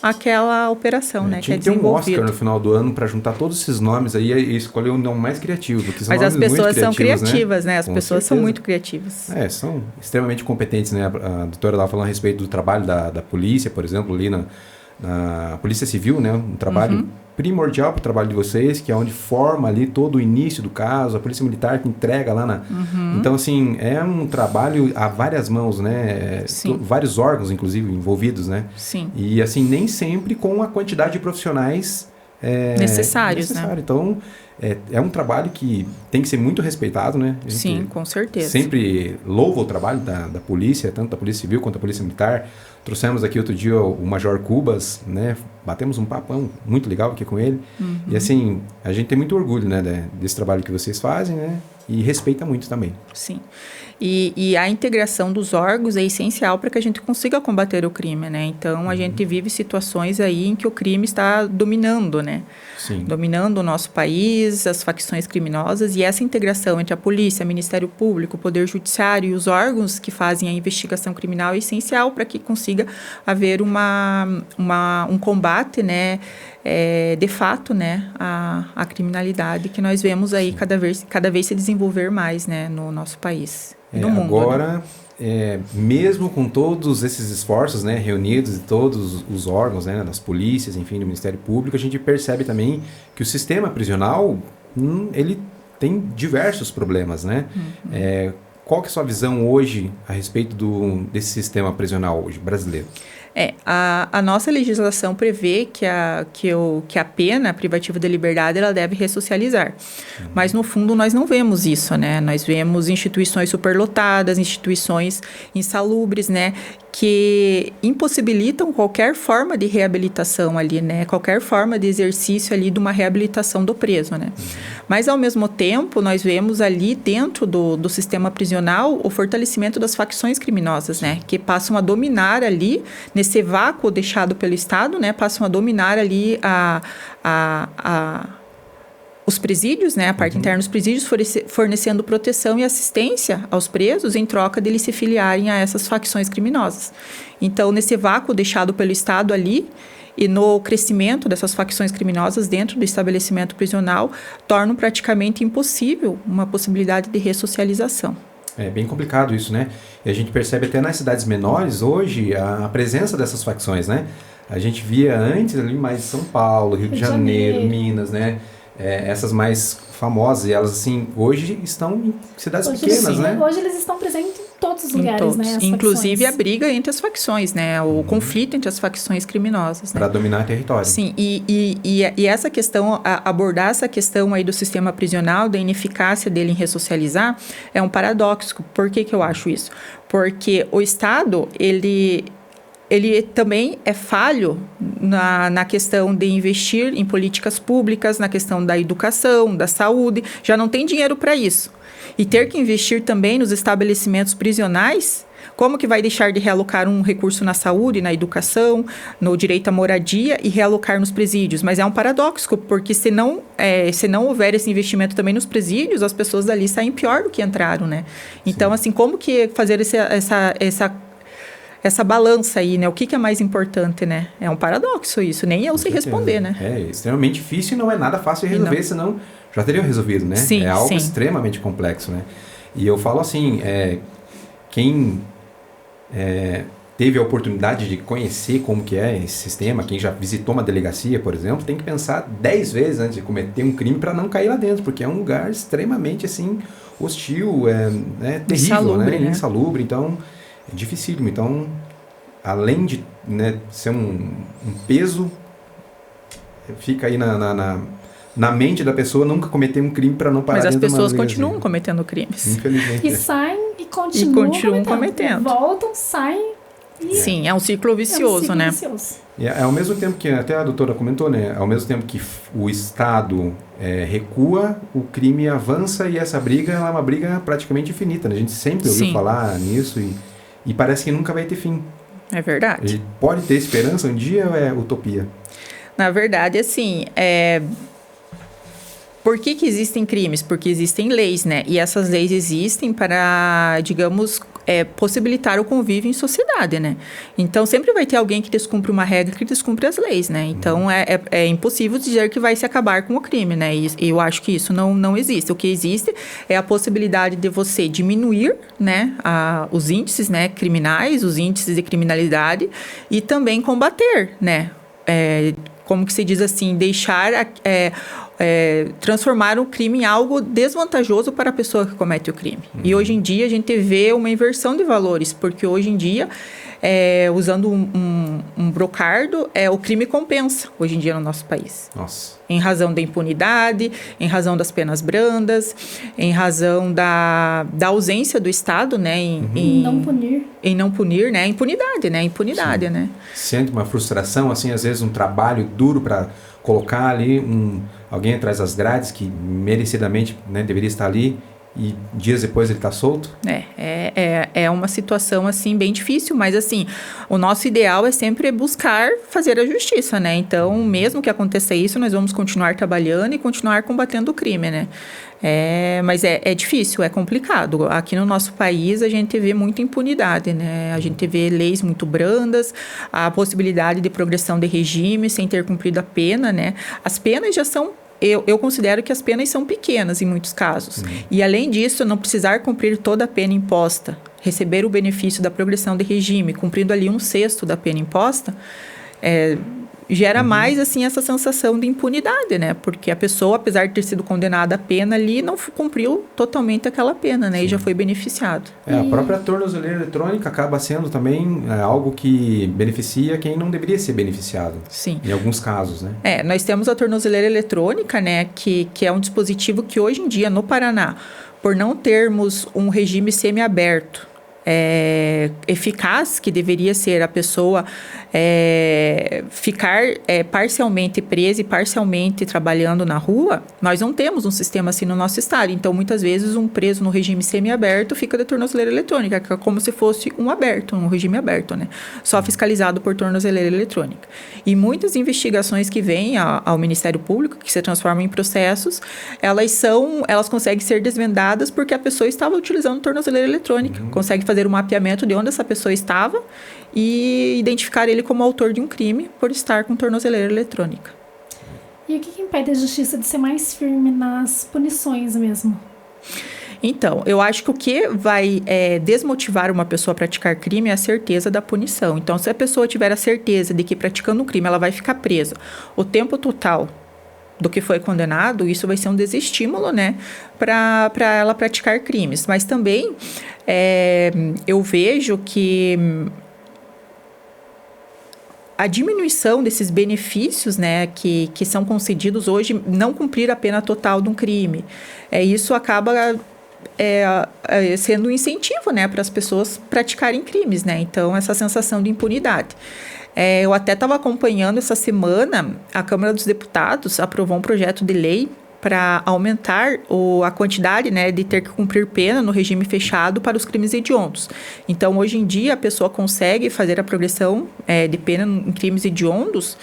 aquela operação, né? Tinha que ter um Oscar no final do ano para juntar todos esses nomes aí e escolher o nome mais criativo. Porque são Mas as pessoas são criativas, né? As Com pessoas certeza. são muito criativas. São extremamente competentes, né? A doutora estava falando a respeito do trabalho da polícia, por exemplo, ali na Polícia Civil, né? Um trabalho primordial para o trabalho de vocês, que é onde forma ali todo o início do caso, a Polícia Militar que entrega lá na... Então, assim, é um trabalho a várias mãos, né? Vários órgãos, inclusive, envolvidos, né? Sim. E, assim, nem sempre com a quantidade de profissionais necessários, né? Então, é um trabalho que tem que ser muito respeitado, né? Sim, com certeza. Sempre louva o trabalho da polícia, tanto da Polícia Civil quanto da Polícia Militar. Trouxemos aqui outro dia o Major Cubas, né? Batemos um papão muito legal aqui com ele. E assim, a gente tem muito orgulho, né, desse trabalho que vocês fazem, né? E respeita muito também. Sim. E a integração dos órgãos é essencial para que a gente consiga combater o crime, né? Então, a gente vive situações aí em que o crime está dominando, né? Sim. Dominando o nosso país, as facções criminosas, e essa integração entre a polícia, o Ministério Público, o Poder Judiciário e os órgãos que fazem a investigação criminal é essencial para que consiga haver um combate, né? De fato, né, a criminalidade que nós vemos aí cada vez se desenvolver mais, né, no nosso país e no mundo. Agora, mesmo com todos esses esforços, né, reunidos de todos os órgãos, né, das polícias, enfim, do Ministério Público, a gente percebe também que o sistema prisional, ele tem diversos problemas, né? Qual que é a sua visão hoje a respeito desse sistema prisional hoje, brasileiro? A nossa legislação prevê que a pena privativa de liberdade ela deve ressocializar. Mas, no fundo, nós não vemos isso, né? Nós vemos instituições superlotadas, instituições insalubres, né? Que impossibilitam qualquer forma de reabilitação ali, né? Qualquer forma de exercício ali de uma reabilitação do preso, né? Mas, ao mesmo tempo, nós vemos ali dentro do sistema prisional o fortalecimento das facções criminosas, né? Que passam a dominar ali, nesse vácuo deixado pelo Estado, né? Passam a dominar ali os presídios, né, a parte interna dos presídios, fornecendo proteção e assistência aos presos em troca deles se filiarem a essas facções criminosas. Então, nesse vácuo deixado pelo Estado ali, e no crescimento dessas facções criminosas dentro do estabelecimento prisional, tornam praticamente impossível uma possibilidade de ressocialização. É bem complicado isso, né? E a gente percebe até nas cidades menores, hoje, a presença dessas facções, né? A gente via antes ali mais São Paulo, Rio de Janeiro, Minas, né? Essas mais famosas, e elas, assim, hoje estão em cidades pequenas, né? Hoje eles estão presentes em todos os lugares, né? Inclusive facções. A briga entre as facções, né? O conflito entre as facções criminosas. Né? Para dominar o território. Sim, e essa questão, abordar essa questão aí do sistema prisional, da ineficácia dele em ressocializar, é um paradoxo. Por que eu acho isso? Porque o Estado, ele também é falho na questão de investir em políticas públicas, na questão da educação, da saúde, já não tem dinheiro para isso. E ter que investir também nos estabelecimentos prisionais, como que vai deixar de realocar um recurso na saúde, na educação, no direito à moradia e realocar nos presídios? Mas é um paradoxo, porque se não houver esse investimento também nos presídios, as pessoas dali saem pior do que entraram, né? Então, assim, como que fazer essa balança aí, né? O que é mais importante, né? É um paradoxo isso, nem eu sei responder, né? É extremamente difícil e não é nada fácil de resolver, senão já teriam resolvido, né? Sim, é algo extremamente complexo, né? E eu falo assim, quem teve a oportunidade de conhecer como que é esse sistema, quem já visitou uma delegacia, por exemplo, tem que pensar 10 vezes antes de cometer um crime para não cair lá dentro, porque é um lugar extremamente, assim, hostil, terrível, insalubre, né? Insalubre, então... É dificílimo. Então, além de, né, ser um peso, fica aí na mente da pessoa nunca cometer um crime para não parar. Mas as dentro pessoas de uma continuam cometendo crimes. Infelizmente. E saem e continuam cometendo. Voltam, saem e... Sim, é um ciclo vicioso, né? E ao mesmo tempo que, até a doutora comentou, né? Ao mesmo tempo que o Estado recua, o crime avança, e essa briga é uma briga praticamente infinita, né? A gente sempre ouviu falar nisso e parece que nunca vai ter fim. É verdade. A gente pode ter esperança um dia ou é utopia? Na verdade, assim, por que existem crimes? Porque existem leis, né? E essas leis existem para, digamos, possibilitar o convívio em sociedade, né? Então, sempre vai ter alguém que descumpre uma regra, que descumpre as leis, né? Então, é impossível dizer que vai se acabar com o crime, né? E eu acho que isso não existe. O que existe é a possibilidade de você diminuir, né, os índices, né, criminais, os índices de criminalidade, e também combater, né? Como que se diz assim, deixar... transformar o crime em algo desvantajoso para a pessoa que comete o crime. E hoje em dia a gente vê uma inversão de valores, porque hoje em dia, usando um brocardo, o crime compensa hoje em dia no nosso país. Nossa. Em razão da impunidade, em razão das penas brandas, em razão da ausência do Estado, né? Em não punir. Em não punir, né? Impunidade, né? Impunidade, né? Sente uma frustração, assim, às vezes um trabalho duro para colocar ali alguém atrás das grades que merecidamente, né, deveria estar ali, e dias depois ele está solto? É uma situação, assim, bem difícil, mas, assim, o nosso ideal é sempre buscar fazer a justiça, né? Então, mesmo que aconteça isso, nós vamos continuar trabalhando e continuar combatendo o crime, né? Mas é difícil, é complicado. Aqui no nosso país, a gente vê muita impunidade, né? A gente vê leis muito brandas, a possibilidade de progressão de regime sem ter cumprido a pena, né? As penas já são... Eu considero que as penas são pequenas em muitos casos. E, além disso, não precisar cumprir toda a pena imposta, receber o benefício da progressão de regime, cumprindo ali 1/6 da pena imposta, gera mais, assim, essa sensação de impunidade, né? Porque a pessoa, apesar de ter sido condenada à pena ali, não cumpriu totalmente aquela pena, né? Sim. E já foi beneficiado. A própria tornozeleira eletrônica acaba sendo também algo que beneficia quem não deveria ser beneficiado. Sim. Em alguns casos, né? Nós temos a tornozeleira eletrônica, né? Que é um dispositivo que hoje em dia, no Paraná, por não termos um regime semiaberto, eficaz, que deveria ser a pessoa ficar parcialmente presa e parcialmente trabalhando na rua, nós não temos um sistema assim no nosso estado. Então, muitas vezes, um preso no regime semiaberto fica de tornozeleira eletrônica, que é como se fosse um regime aberto, né? Só fiscalizado por tornozeleira eletrônica. E muitas investigações que vêm ao Ministério Público, que se transformam em processos, elas conseguem ser desvendadas porque a pessoa estava utilizando tornozeleira eletrônica. Consegue fazer um mapeamento de onde essa pessoa estava e identificar ele como autor de um crime por estar com tornozeleira eletrônica. E o que impede a justiça de ser mais firme nas punições mesmo? Então, eu acho que o que vai desmotivar uma pessoa a praticar crime é a certeza da punição. Então, se a pessoa tiver a certeza de que praticando um crime ela vai ficar presa o tempo total do que foi condenado, isso vai ser um desestímulo, né, para ela praticar crimes. Mas também eu vejo que a diminuição desses benefícios, né, que são concedidos hoje, não cumprir a pena total de um crime, isso acaba sendo um incentivo, né, para as pessoas praticarem crimes, né? Então, essa sensação de impunidade. Eu até estava acompanhando essa semana, a Câmara dos Deputados aprovou um projeto de lei para aumentar a quantidade, né, de ter que cumprir pena no regime fechado para os crimes hediondos. Então, hoje em dia, a pessoa consegue fazer a progressão de pena em crimes hediondos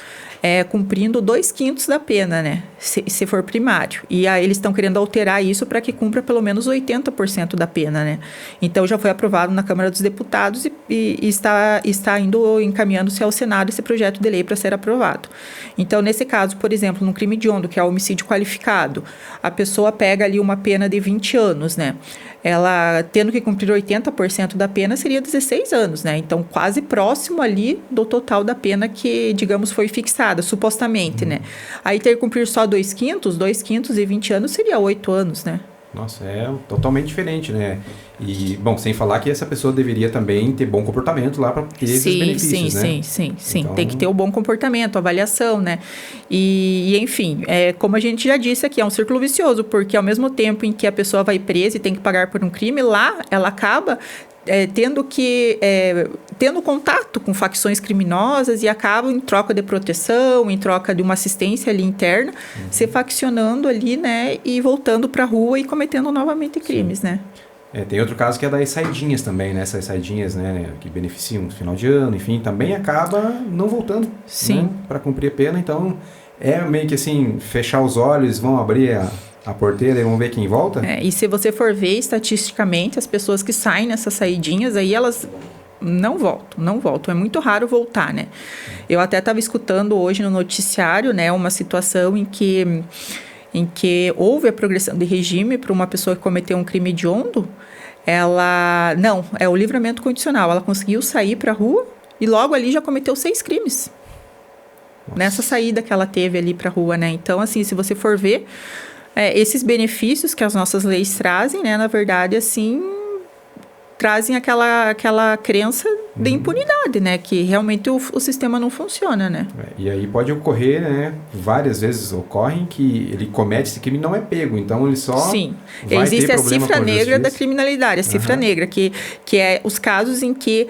cumprindo 2/5 da pena, né, se for primário. E aí eles estão querendo alterar isso para que cumpra pelo menos 80% da pena, né. Então, já foi aprovado na Câmara dos Deputados e está encaminhando-se ao Senado esse projeto de lei para ser aprovado. Então, nesse caso, por exemplo, no crime hediondo, que é o homicídio qualificado, a pessoa pega ali uma pena de 20 anos, né. Ela, tendo que cumprir 80% da pena, seria 16 anos, né? Então, quase próximo ali do total da pena que, digamos, foi fixada, supostamente, né? Aí, ter que cumprir só 2/5 e 20 anos seria 8 anos, né? Nossa, é totalmente diferente, né? E, bom, sem falar que essa pessoa deveria também ter bom comportamento lá para ter esses benefícios, né? Sim. Então... Tem que ter o bom comportamento, avaliação, né? E enfim, como a gente já disse aqui, é um círculo vicioso, porque ao mesmo tempo em que a pessoa vai presa e tem que pagar por um crime, lá ela acaba tendo contato com facções criminosas e acabam, em troca de proteção, em troca de uma assistência ali interna, se faccionando ali, né, e voltando para a rua e cometendo novamente crimes, né? Tem outro caso que é das saidinhas também, né? Essas saidinhas, né, que beneficiam no final de ano, enfim, também acaba não voltando, né, para cumprir a pena. Então, meio que assim, fechar os olhos, vão abrir a porteira e vamos ver quem volta? E se você for ver estatisticamente, as pessoas que saem nessas saidinhas, aí elas não voltam. É muito raro voltar, né? Eu até estava escutando hoje no noticiário, né, uma situação em que houve a progressão de regime para uma pessoa que cometeu um crime hediondo. O livramento condicional. Ela conseguiu sair para a rua e logo ali já cometeu 6 crimes. Nossa. Nessa saída que ela teve ali para a rua, né? Então, assim, se você for ver, esses benefícios que as nossas leis trazem, né, na verdade, assim, trazem aquela crença de impunidade, né, que realmente o sistema não funciona, né. E aí pode ocorrer, né, várias vezes ocorrem que ele comete esse crime e não é pego, então ele só vai existe ter a problema cifra com a negra justiça. da criminalidade, a cifra negra, que é os casos em que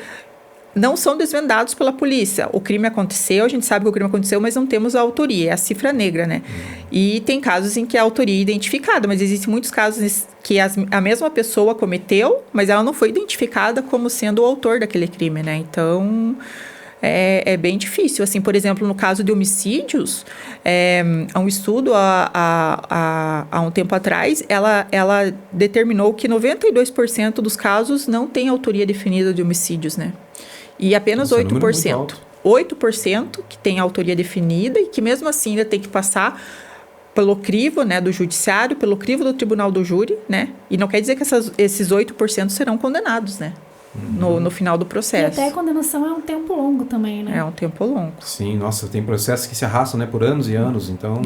não são desvendados pela polícia. O crime aconteceu, a gente sabe que o crime aconteceu, mas não temos a autoria, é a cifra negra, né? E tem casos em que a autoria é identificada, mas existem muitos casos que a mesma pessoa cometeu, mas ela não foi identificada como sendo o autor daquele crime, né? Então, é bem difícil. Assim, por exemplo, no caso de homicídios, há um estudo há um tempo atrás, ela determinou que 92% dos casos não tem autoria definida de homicídios, né? E apenas 8%. 8% que tem autoria definida e que mesmo assim ainda tem que passar pelo crivo, né, do judiciário, pelo crivo do tribunal do júri, né? E não quer dizer que esses 8% serão condenados, né? No final do processo. E até a condenação é um tempo longo também, né? É um tempo longo. Sim, nossa, tem processos que se arrastam, né, por anos e anos, então...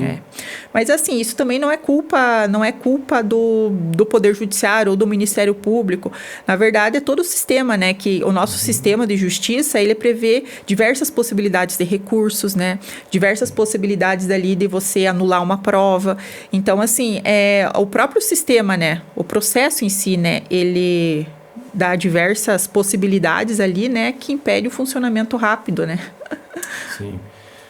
Mas assim, isso também não é culpa do Poder Judiciário ou do Ministério Público. Na verdade, é todo o sistema, né, que o nosso sistema de justiça, ele prevê diversas possibilidades de recursos, né, diversas possibilidades dali de você anular uma prova. Então, assim, o próprio sistema, né, o processo em si, né, ele dá diversas possibilidades ali, né, que impede o funcionamento rápido, né? Sim.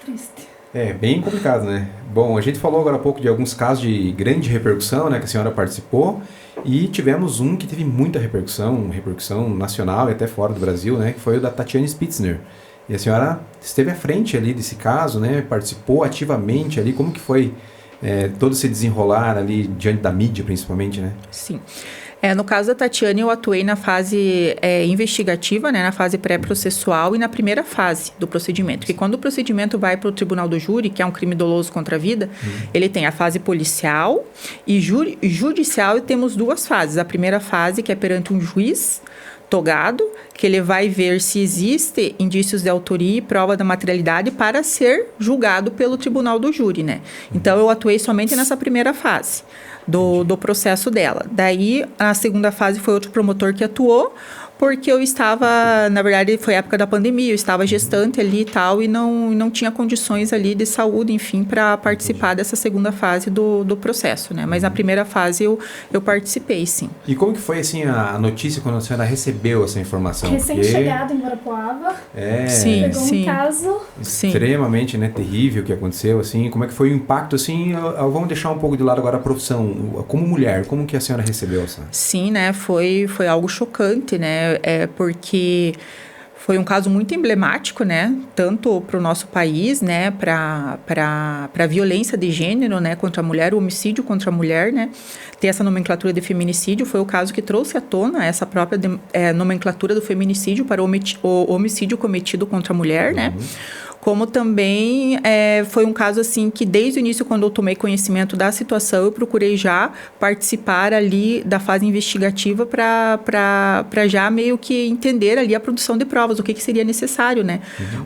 Triste. É, bem complicado, né? Bom, a gente falou agora há pouco de alguns casos de grande repercussão, né, que a senhora participou, e tivemos um que teve muita repercussão nacional e até fora do Brasil, né, que foi o da Tatiane Spitzner. E a senhora esteve à frente ali desse caso, né, participou ativamente ali, como que foi todo esse desenrolar ali diante da mídia, principalmente, né? Sim. No caso da Tatiane, eu atuei na fase investigativa, né, na fase pré-processual e na primeira fase do procedimento. Porque quando o procedimento vai para o tribunal do júri, que é um crime doloso contra a vida, ele tem a fase policial e judicial, e temos duas fases. A primeira fase, que é perante um juiz togado, que ele vai ver se existe indícios de autoria e prova da materialidade para ser julgado pelo tribunal do júri, né? Então, eu atuei somente nessa primeira fase do processo dela. Daí, a segunda fase foi outro promotor que atuou, porque eu estava, na verdade, foi a época da pandemia, eu estava gestante ali e tal, e não tinha condições ali de saúde, enfim, para participar dessa segunda fase do processo, né? Mas na primeira fase eu participei, sim. E como que foi, assim, a notícia quando a senhora recebeu essa informação? Recém-chegado em Guarapuava. Sim, pegou um caso. Extremamente, né, terrível que aconteceu, assim. Como é que foi o impacto, assim? Vamos deixar um pouco de lado agora a profissão. Como mulher, como que a senhora recebeu essa? Sim, né? Foi algo chocante, né? Porque foi um caso muito emblemático, né? Tanto para o nosso país, né? Para a violência de gênero, né? Contra a mulher, o homicídio contra a mulher, né? Ter essa nomenclatura de feminicídio foi o caso que trouxe à tona essa própria nomenclatura do feminicídio para o homicídio cometido contra a mulher, né? Como também foi um caso assim que desde o início, quando eu tomei conhecimento da situação, eu procurei já participar ali da fase investigativa para já meio que entender ali a produção de provas, o que seria necessário, né?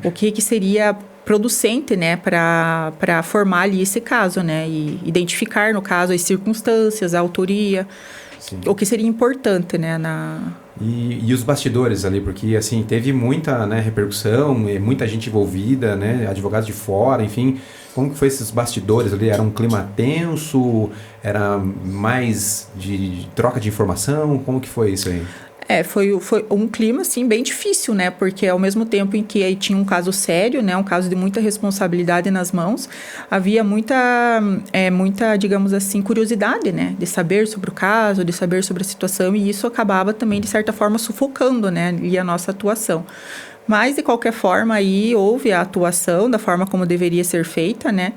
O que seria producente, né, para formar ali esse caso, né? E identificar, no caso, as circunstâncias, a autoria, o que seria importante, né, E os bastidores ali, porque assim, teve muita, né, repercussão, muita gente envolvida, né, advogados de fora, enfim. Como que foi esses bastidores ali? Era um clima tenso? Era mais de troca de informação? Como que foi isso aí? Foi um clima, assim, bem difícil, né? Porque ao mesmo tempo em que aí tinha um caso sério, né? Um caso de muita responsabilidade nas mãos, havia muita, digamos assim, curiosidade, né? De saber sobre o caso, de saber sobre a situação, e isso acabava também, de certa forma, sufocando, né? E a nossa atuação. Mas, de qualquer forma, aí houve a atuação da forma como deveria ser feita, né?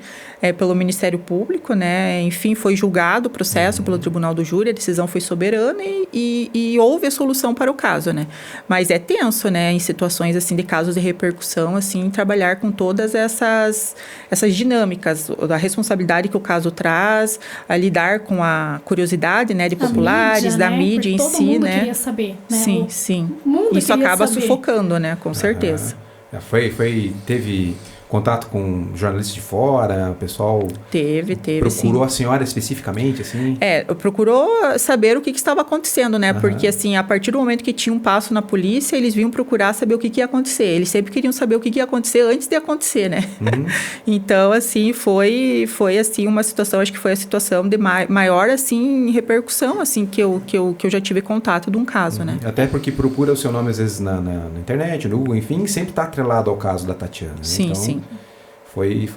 Pelo Ministério Público, né? Enfim, foi julgado o processo pelo Tribunal do Júri, a decisão foi soberana e houve a solução para o caso, né? Mas é tenso, né? Em situações, assim, de casos de repercussão, assim, trabalhar com todas essas dinâmicas, da responsabilidade que o caso traz, a lidar com a curiosidade, né? De populares, mídia, da né? mídia em todo si, mundo né? Queria saber, né? Sim, sim. Mundo Isso acaba saber. sufocando, né? Com certeza. Teve contato com jornalistas de fora, o pessoal Teve, procurou sim. a senhora especificamente, assim? Procurou saber o que estava acontecendo, né? Porque, assim, a partir do momento que tinha um passo na polícia, eles vinham procurar saber o que ia acontecer. Eles sempre queriam saber o que ia acontecer antes de acontecer, né? Então, assim, foi assim, uma situação, acho que foi a situação de maior, assim, repercussão, assim, que eu já tive contato de um caso, né? Até porque procura o seu nome, às vezes, na internet, no Google, enfim, sempre está atrelado ao caso da Tatiana. Sim, então, sim. Foi...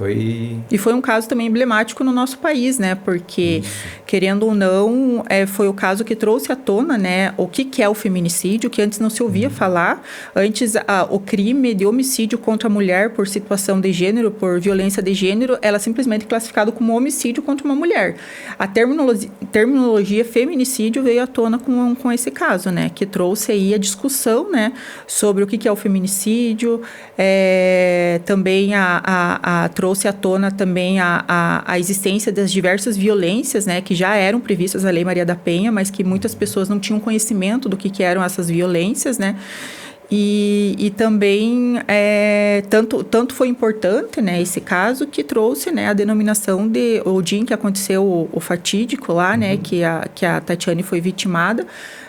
E foi um caso também emblemático no nosso país, né? Porque, querendo ou não, foi o caso que trouxe à tona, né? O que é o feminicídio, que antes não se ouvia falar. Antes, o crime de homicídio contra a mulher por situação de gênero, por violência de gênero, ela é simplesmente classificado como homicídio contra uma mulher. A terminologia feminicídio veio à tona com esse caso, né? Que trouxe aí a discussão, né? Sobre o que é o feminicídio, também trouxe à tona também a existência das diversas violências, né, que já eram previstas na Lei Maria da Penha, mas que muitas pessoas não tinham conhecimento do que eram essas violências, né? E também, tanto foi importante, né, esse caso, que trouxe, né, a denominação o dia em que aconteceu o fatídico lá, né, que a Tatiane foi vitimada,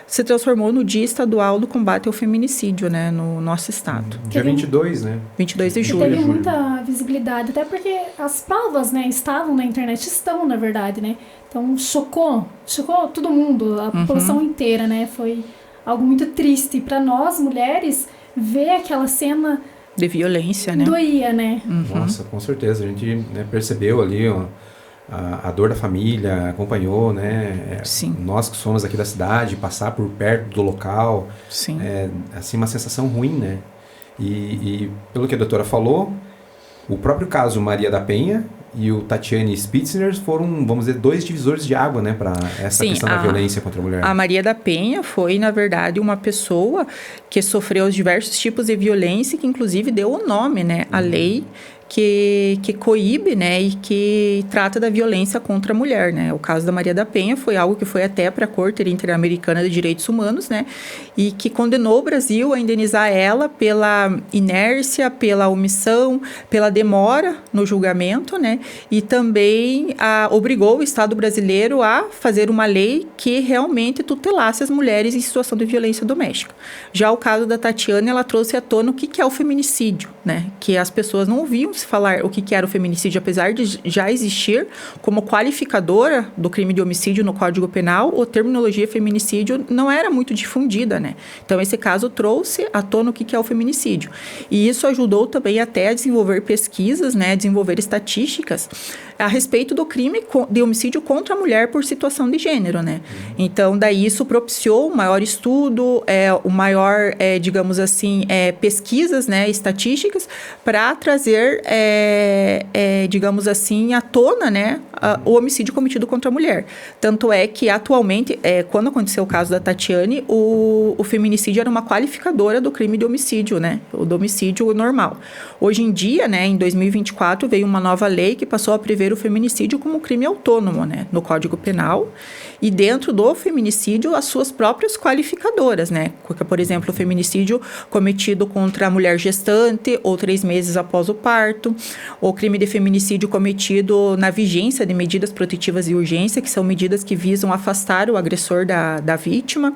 se transformou no Dia Estadual do Combate ao Feminicídio, né, no nosso estado. Dia 22, né? 22 de julho. Teve muita visibilidade, até porque as provas, né, estavam na internet, estão, na verdade, né? Então, chocou todo mundo, a população inteira, né? Foi algo muito triste. E para nós, mulheres, ver aquela cena de violência, né? Doía, né? Nossa, com certeza. A gente, né, percebeu ali a dor da família, acompanhou, né? Sim. Nós que somos aqui da cidade, passar por perto do local. Sim. Assim, uma sensação ruim, né? E pelo que a doutora falou, o próprio caso Maria da Penha e o Tatiane Spitzner foram, vamos dizer, 2 divisores de água, né, para essa questão da violência contra a mulher. A Maria da Penha foi, na verdade, uma pessoa que sofreu diversos tipos de violência, que inclusive deu o nome, né, a lei que coíbe, né, e que trata da violência contra a mulher, né. O caso da Maria da Penha foi algo que foi até para a Corte Interamericana de Direitos Humanos, né, e que condenou o Brasil a indenizar ela pela inércia, pela omissão, pela demora no julgamento, né, e também obrigou o Estado brasileiro a fazer uma lei que realmente tutelasse as mulheres em situação de violência doméstica. Já o caso da Tatiane, ela trouxe à tona o que é o feminicídio, né, que as pessoas não ouviam se falar o que era o feminicídio, apesar de já existir como qualificadora do crime de homicídio no Código Penal, a terminologia feminicídio não era muito difundida, né? Então, esse caso trouxe à tona o que é o feminicídio. E isso ajudou também até a desenvolver pesquisas, né? Desenvolver estatísticas a respeito do crime de homicídio contra a mulher por situação de gênero, né? Então, daí isso propiciou um maior estudo, o maior, digamos assim, pesquisas, né? Estatísticas para trazer digamos assim, à tona, né, o homicídio cometido contra a mulher. Tanto é que, atualmente, quando aconteceu o caso da Tatiane, o feminicídio era uma qualificadora do crime de homicídio, né, o do homicídio normal. Hoje em dia, né, em 2024, veio uma nova lei que passou a prever o feminicídio como crime autônomo, né, no Código Penal, e dentro do feminicídio, as suas próprias qualificadoras, né, por exemplo, o feminicídio cometido contra a mulher gestante ou 3 meses após o parto, o crime de feminicídio cometido na vigência de medidas protetivas de urgência, que são medidas que visam afastar o agressor da vítima,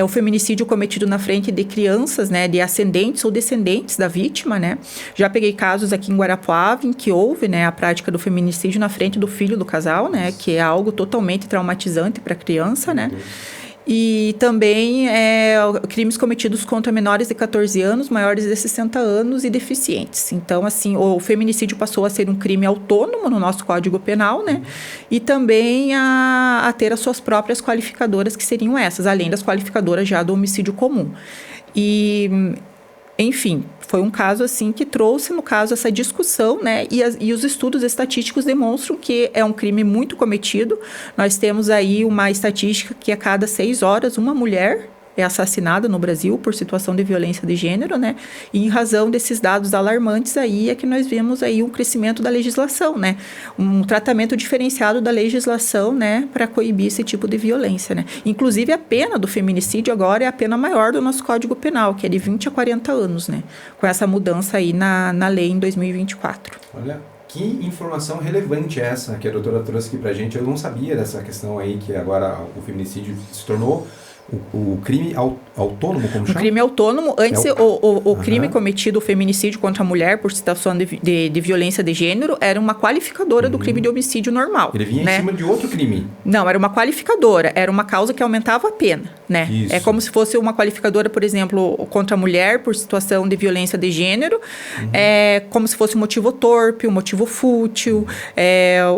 o feminicídio cometido na frente de crianças, né, de ascendentes ou descendentes da vítima, né. Já peguei casos aqui em Guarapuava em que houve, né, a prática do feminicídio na frente do filho do casal, né, que é algo totalmente traumatizante para a criança, né. E também crimes cometidos contra menores de 14 anos, maiores de 60 anos e deficientes. Então, assim, o feminicídio passou a ser um crime autônomo no nosso Código Penal, né? E também a ter as suas próprias qualificadoras, que seriam essas, além das qualificadoras já do homicídio comum. E, enfim, foi um caso assim que trouxe, no caso, essa discussão, né? E os estudos estatísticos demonstram que é um crime muito cometido. Nós temos aí uma estatística que a cada 6 horas uma mulher é assassinada no Brasil por situação de violência de gênero, né? E em razão desses dados alarmantes aí é que nós vemos aí um crescimento da legislação, né? Um tratamento diferenciado da legislação, né? Para coibir esse tipo de violência, né? Inclusive a pena do feminicídio agora é a pena maior do nosso Código Penal, que é de 20 a 40 anos, né? Com essa mudança aí na lei em 2024. Olha, que informação relevante é essa que a doutora trouxe aqui pra gente. Eu não sabia dessa questão aí, que agora o feminicídio se tornou o crime autônomo, como chama? O crime autônomo. Antes, o crime cometido, o feminicídio contra a mulher por situação de violência de gênero, era uma qualificadora do crime de homicídio normal. Ele vinha, né, em cima de outro crime. Não, era uma qualificadora. Era uma causa que aumentava a pena, né? Isso. É como se fosse uma qualificadora, por exemplo, contra a mulher por situação de violência de gênero. É como se fosse um motivo torpe, um motivo fútil,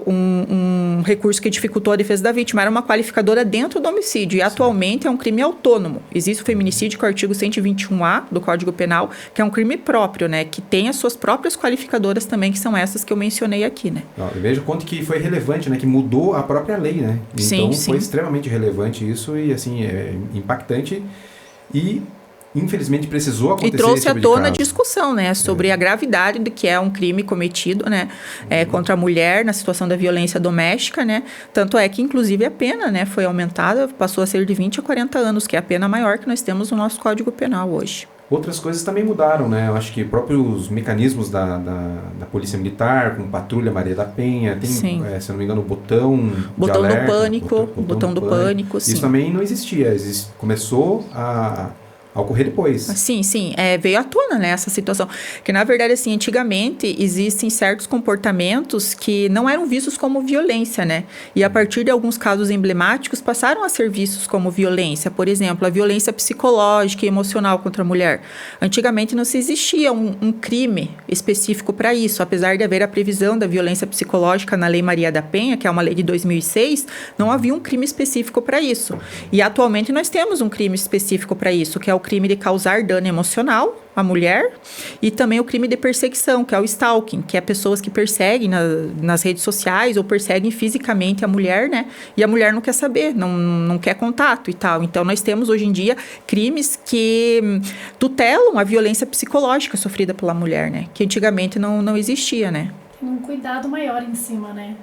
um recurso que dificultou a defesa da vítima. Era uma qualificadora dentro do homicídio. E atualmente é um crime autônomo. Existe o feminicídio, que é o artigo 121A do Código Penal, que é um crime próprio, né? Que tem as suas próprias qualificadoras também, que são essas que eu mencionei aqui, né? Veja o quanto que foi relevante, né? Que mudou a própria lei, né? Então, foi extremamente relevante isso e, assim, impactante e, infelizmente, precisou acontecer. E trouxe à tona a discussão, né, sobre a gravidade do que é um crime cometido, né, contra a mulher na situação da violência doméstica, né. Tanto é que, inclusive, a pena, né, foi aumentada, passou a ser de 20 a 40 anos, que é a pena maior que nós temos no nosso Código Penal hoje. Outras coisas também mudaram, né? Eu acho que próprios mecanismos da Polícia Militar, com Patrulha Maria da Penha, tem, se eu não me engano, o botão de alerta, botão do pânico, sim. Isso também não existia. Começou a a ocorrer depois. Sim, veio à tona, né, essa situação. Que, na verdade, assim, antigamente existem certos comportamentos que não eram vistos como violência, né? E a partir de alguns casos emblemáticos passaram a ser vistos como violência. Por exemplo, a violência psicológica e emocional contra a mulher. Antigamente não se existia um crime específico para isso. Apesar de haver a previsão da violência psicológica na Lei Maria da Penha, que é uma lei de 2006, não havia um crime específico para isso. E atualmente nós temos um crime específico para isso, que é o crime de causar dano emocional à mulher, e também o crime de perseguição, que é o stalking, que é pessoas que perseguem nas redes sociais ou perseguem fisicamente a mulher, né? E a mulher não quer saber, não quer contato e tal. Então, nós temos hoje em dia crimes que tutelam a violência psicológica sofrida pela mulher, né? Que antigamente não existia, né? Tem um cuidado maior em cima, né?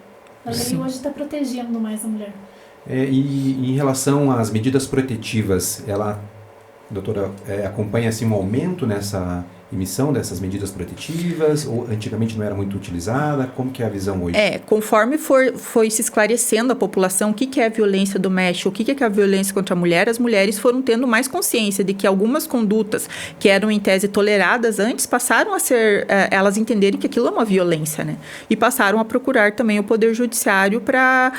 A lei hoje está protegendo mais a mulher. E em relação às medidas protetivas, doutora, acompanha assim, um aumento nessa emissão dessas medidas protetivas? Ou antigamente não era muito utilizada? Como que é a visão hoje? Conforme foi se esclarecendo a população o que é a violência doméstica, o que é a violência contra a mulher, as mulheres foram tendo mais consciência de que algumas condutas que eram em tese toleradas antes passaram a ser, elas entenderem que aquilo é uma violência, né? E passaram a procurar também o Poder Judiciário para,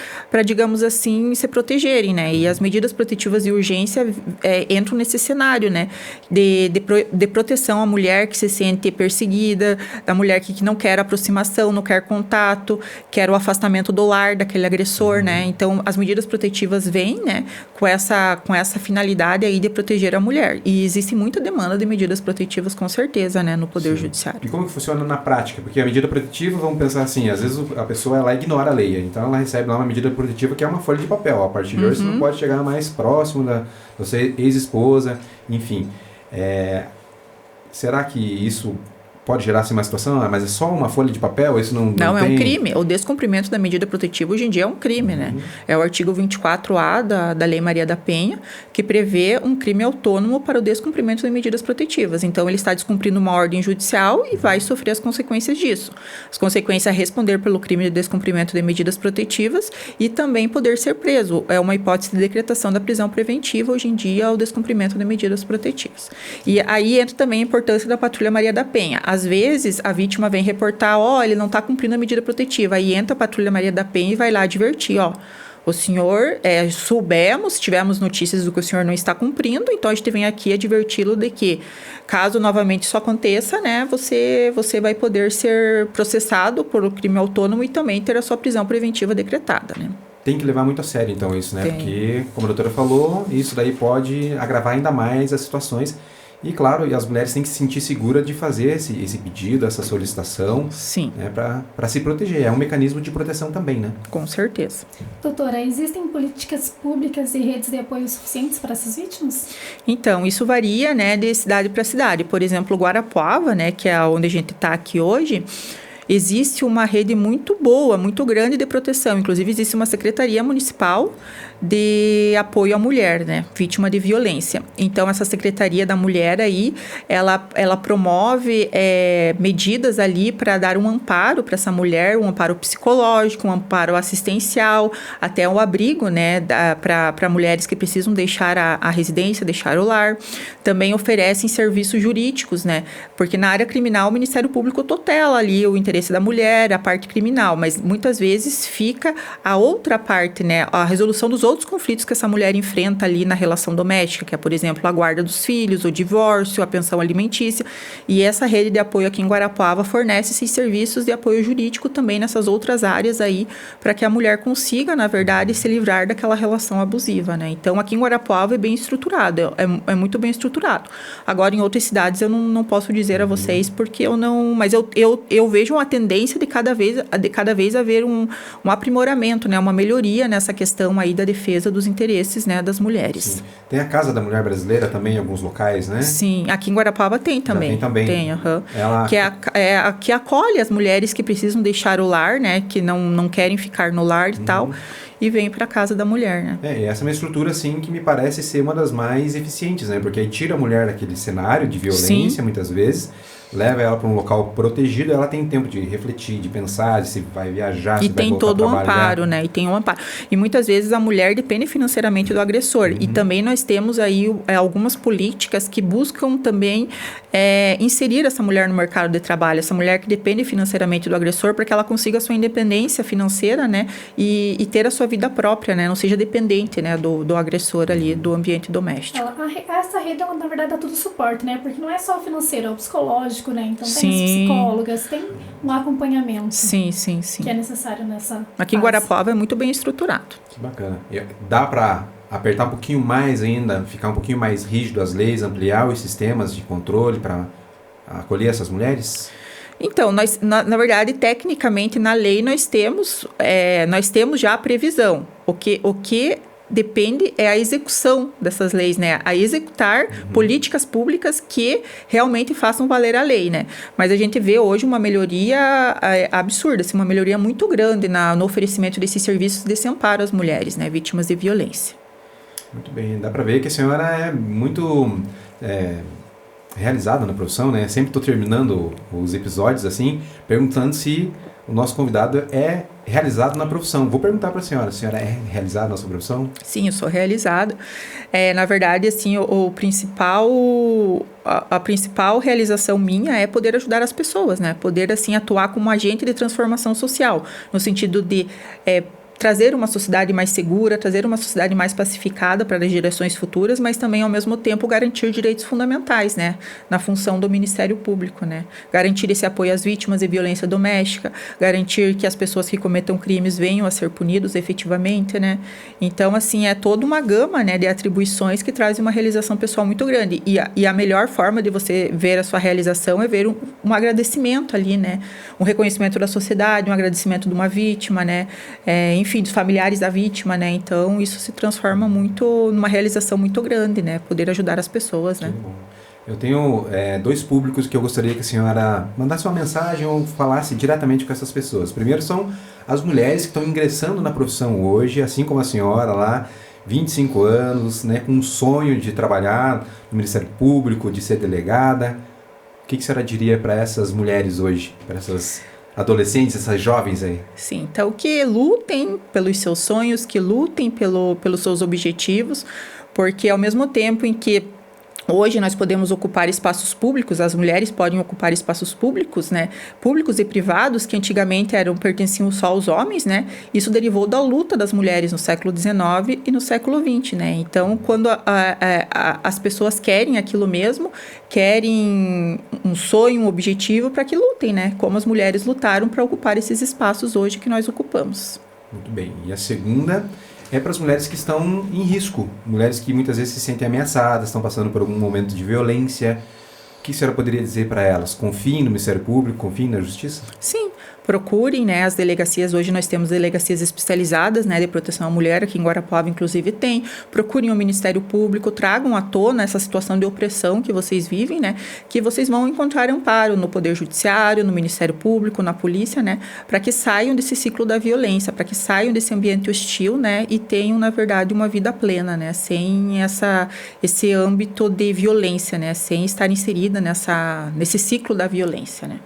digamos assim, se protegerem, né? E as medidas protetivas de urgência entram nesse cenário, né? De proteção à mulher que se sente perseguida, da mulher que não quer aproximação, não quer contato, quer o afastamento do lar daquele agressor, né? Então, as medidas protetivas vêm, né, com essa finalidade aí de proteger a mulher. E existe muita demanda de medidas protetivas, com certeza, né, no Poder Judiciário. E como que funciona na prática? Porque a medida protetiva, vamos pensar assim, às vezes a pessoa ela ignora a lei, então ela recebe lá uma medida protetiva que é uma folha de papel. A partir de hoje você não pode chegar mais próximo da sua ex-esposa, enfim. Será que isso pode gerar assim, uma situação, mas é só uma folha de papel? Isso não é tem... um crime. O descumprimento da medida protetiva hoje em dia é um crime, né? É o artigo 24A da Lei Maria da Penha, que prevê um crime autônomo para o descumprimento de medidas protetivas. Então, ele está descumprindo uma ordem judicial e vai sofrer as consequências disso. As consequências é responder pelo crime de descumprimento de medidas protetivas e também poder ser preso. É uma hipótese de decretação da prisão preventiva hoje em dia ao descumprimento de medidas protetivas. E aí entra também a importância da Patrulha Maria da Penha. Às vezes, a vítima vem reportar, ele não está cumprindo a medida protetiva. Aí entra a Patrulha Maria da Penha e vai lá advertir, o senhor, tivemos notícias do que o senhor não está cumprindo, então a gente vem aqui adverti-lo de que, caso novamente isso aconteça, né, você vai poder ser processado por crime autônomo e também ter a sua prisão preventiva decretada, né? Tem que levar muito a sério, então, isso, né? Tem. Porque, como a doutora falou, isso daí pode agravar ainda mais as situações. E, claro, as mulheres têm que se sentir seguras de fazer esse pedido, essa solicitação. Sim. Né, para se proteger. É um mecanismo de proteção também, né? Com certeza. Doutora, existem políticas públicas e redes de apoio suficientes para essas vítimas? Então, isso varia, né, de cidade para cidade. Por exemplo, Guarapuava, né, que é onde a gente está aqui hoje, existe uma rede muito boa, muito grande de proteção. Inclusive, existe uma secretaria municipal de apoio à mulher, né, vítima de violência. Então, essa Secretaria da Mulher aí, ela promove medidas ali para dar um amparo para essa mulher, um amparo psicológico, um amparo assistencial, até um abrigo, né, para mulheres que precisam deixar a residência, deixar o lar. Também oferecem serviços jurídicos, né, porque na área criminal o Ministério Público tutela ali o interesse da mulher, a parte criminal, mas muitas vezes fica a outra parte, né, a resolução dos outros conflitos que essa mulher enfrenta ali na relação doméstica, que é, por exemplo, a guarda dos filhos, o divórcio, a pensão alimentícia. E essa rede de apoio aqui em Guarapuava fornece esses serviços de apoio jurídico também nessas outras áreas aí, para que a mulher consiga, na verdade, se livrar daquela relação abusiva, né? Então, aqui em Guarapuava é bem estruturado, é muito bem estruturado. Agora, em outras cidades, eu não posso dizer a vocês, porque eu não... Mas eu vejo uma tendência de cada vez haver um aprimoramento, né? Uma melhoria nessa questão aí da defesa dos interesses, né, das mulheres. Sim. Tem a Casa da Mulher Brasileira também em alguns locais, né? Sim, aqui em Guarapuava tem também. Tem também. Tem, que acolhe as mulheres que precisam deixar o lar, né, que não querem ficar no lar e tal, e vem para a Casa da Mulher, né? E essa é uma estrutura, assim, que me parece ser uma das mais eficientes, né? Porque aí tira a mulher daquele cenário de violência, muitas vezes, leva ela para um local protegido, ela tem tempo de refletir, de pensar, de se vai viajar, se E vai tem voltar a todo o trabalhar. amparo, né? E tem um amparo. E muitas vezes a mulher depende financeiramente do agressor. E também nós temos aí algumas políticas que buscam também inserir essa mulher no mercado de trabalho, essa mulher que depende financeiramente do agressor, para que ela consiga a sua independência financeira, né? E ter a sua vida própria, né? Não seja dependente, né? Do agressor ali, do ambiente doméstico. Essa rede, ela, na verdade, dá tudo suporte, né? Porque não é só o financeiro, é o psicológico, né? Então tem as psicólogas, tem um acompanhamento. Sim. Que é necessário nessa Aqui em fase. Guarapuava é muito bem estruturado. Que bacana. E dá para apertar um pouquinho mais ainda, ficar um pouquinho mais rígido as leis, ampliar os sistemas de controle para acolher essas mulheres? Então, nós, na verdade, tecnicamente, na lei, nós temos já a previsão. O que depende é a execução dessas leis, né? A executar políticas públicas que realmente façam valer a lei, né? Mas a gente vê hoje uma melhoria absurda, assim, uma melhoria muito grande no oferecimento desses serviços desse amparo às mulheres, né? Vítimas de violência. Muito bem. Dá para ver que a senhora é muito realizada na profissão, né? Sempre estou terminando os episódios assim, perguntando se o nosso convidado é realizado na profissão. Vou perguntar para a senhora é realizada na nossa profissão? Sim, eu sou realizada. Na verdade, assim, a principal realização minha é poder ajudar as pessoas, né? Poder, assim, atuar como agente de transformação social, no sentido de trazer uma sociedade mais segura, trazer uma sociedade mais pacificada para as gerações futuras, mas também, ao mesmo tempo, garantir direitos fundamentais, né? Na função do Ministério Público, né? Garantir esse apoio às vítimas de violência doméstica, garantir que as pessoas que cometam crimes venham a ser punidos efetivamente, né? Então, assim, é toda uma gama, né, de atribuições que traz uma realização pessoal muito grande. E a melhor forma de você ver a sua realização é ver um agradecimento ali, né? Um reconhecimento da sociedade, um agradecimento de uma vítima, né? Enfim, dos familiares da vítima, né? Então, isso se transforma muito numa realização muito grande, né? Poder ajudar as pessoas, né? Bom. Eu tenho 2 públicos que eu gostaria que a senhora mandasse uma mensagem ou falasse diretamente com essas pessoas. Primeiro são as mulheres que estão ingressando na profissão hoje, assim como a senhora lá, 25 anos, né? Com um sonho de trabalhar no Ministério Público, de ser delegada. O que a senhora diria para essas mulheres hoje, para essas adolescentes, essas jovens aí? Sim, então que lutem pelos seus sonhos, que lutem pelos seus objetivos, porque ao mesmo tempo em que hoje nós podemos ocupar espaços públicos, as mulheres podem ocupar espaços públicos, né? Públicos e privados, que antigamente pertenciam só aos homens, né? Isso derivou da luta das mulheres no século XIX e no século XX, né? Então, quando as pessoas querem aquilo mesmo, querem um sonho, um objetivo, para que lutem, né? Como as mulheres lutaram para ocupar esses espaços hoje que nós ocupamos. Muito bem. E a segunda é para as mulheres que estão em risco, mulheres que muitas vezes se sentem ameaçadas, estão passando por algum momento de violência. O que a senhora poderia dizer para elas? Confiem no Ministério Público, confiem na Justiça? Sim, procurem, né, as delegacias. Hoje nós temos delegacias especializadas, né, de proteção à mulher, aqui em Guarapuava inclusive tem. Procurem o Ministério Público, tragam à tona essa situação de opressão que vocês vivem, né, que vocês vão encontrar amparo no Poder Judiciário, no Ministério Público, na polícia, né, para que saiam desse ciclo da violência, para que saiam desse ambiente hostil, né, e tenham, na verdade, uma vida plena, né, sem esse âmbito de violência, né, sem estar inserida nesse ciclo da violência, né.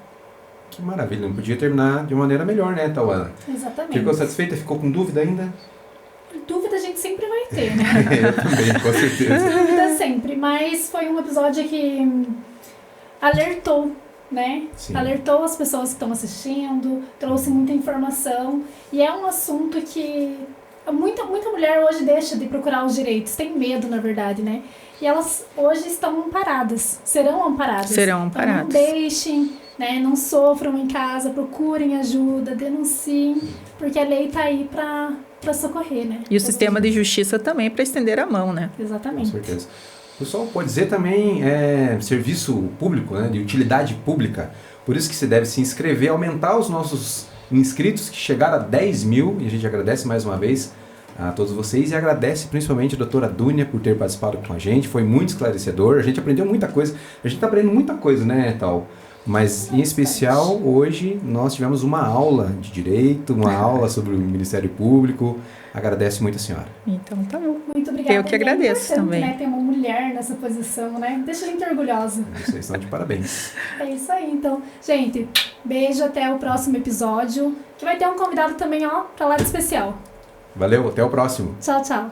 Que maravilha, não podia terminar de maneira melhor, né, Tauana? Exatamente. Ficou satisfeita? Ficou com dúvida ainda? Dúvida a gente sempre vai ter, né? Eu também, com certeza. Dúvida sempre, mas foi um episódio que alertou, né? Sim. Alertou as pessoas que estão assistindo, trouxe muita informação, e é um assunto que muita mulher hoje deixa de procurar os direitos, tem medo, na verdade, né? E elas hoje estão amparadas, serão amparadas. Serão amparadas. Então não deixem, né? Não sofram em casa, procurem ajuda, denunciem, porque a lei está aí para socorrer, né? E o sistema de justiça também para estender a mão, né? Exatamente. Com certeza. O pessoal pode dizer também serviço público, né, de utilidade pública. Por isso que se deve se inscrever, aumentar os nossos inscritos, que chegaram a 10 mil, e a gente agradece mais uma vez a todos vocês e agradece principalmente a doutora Dúnia por ter participado com a gente. Foi muito esclarecedor, a gente aprendeu muita coisa. A gente está aprendendo muita coisa, né, Tal? Mas, em especial, hoje nós tivemos uma aula de direito, uma aula sobre o Ministério Público. Agradeço muito a senhora. Então, tá bom. Muito obrigada. Eu que agradeço também. Né, ter uma mulher nessa posição, né? Deixa a gente orgulhosa. Vocês estão de parabéns. É isso aí, então. Gente, beijo, até o próximo episódio, que vai ter um convidado também, ó, pra lá de especial. Valeu, até o próximo. Tchau, tchau.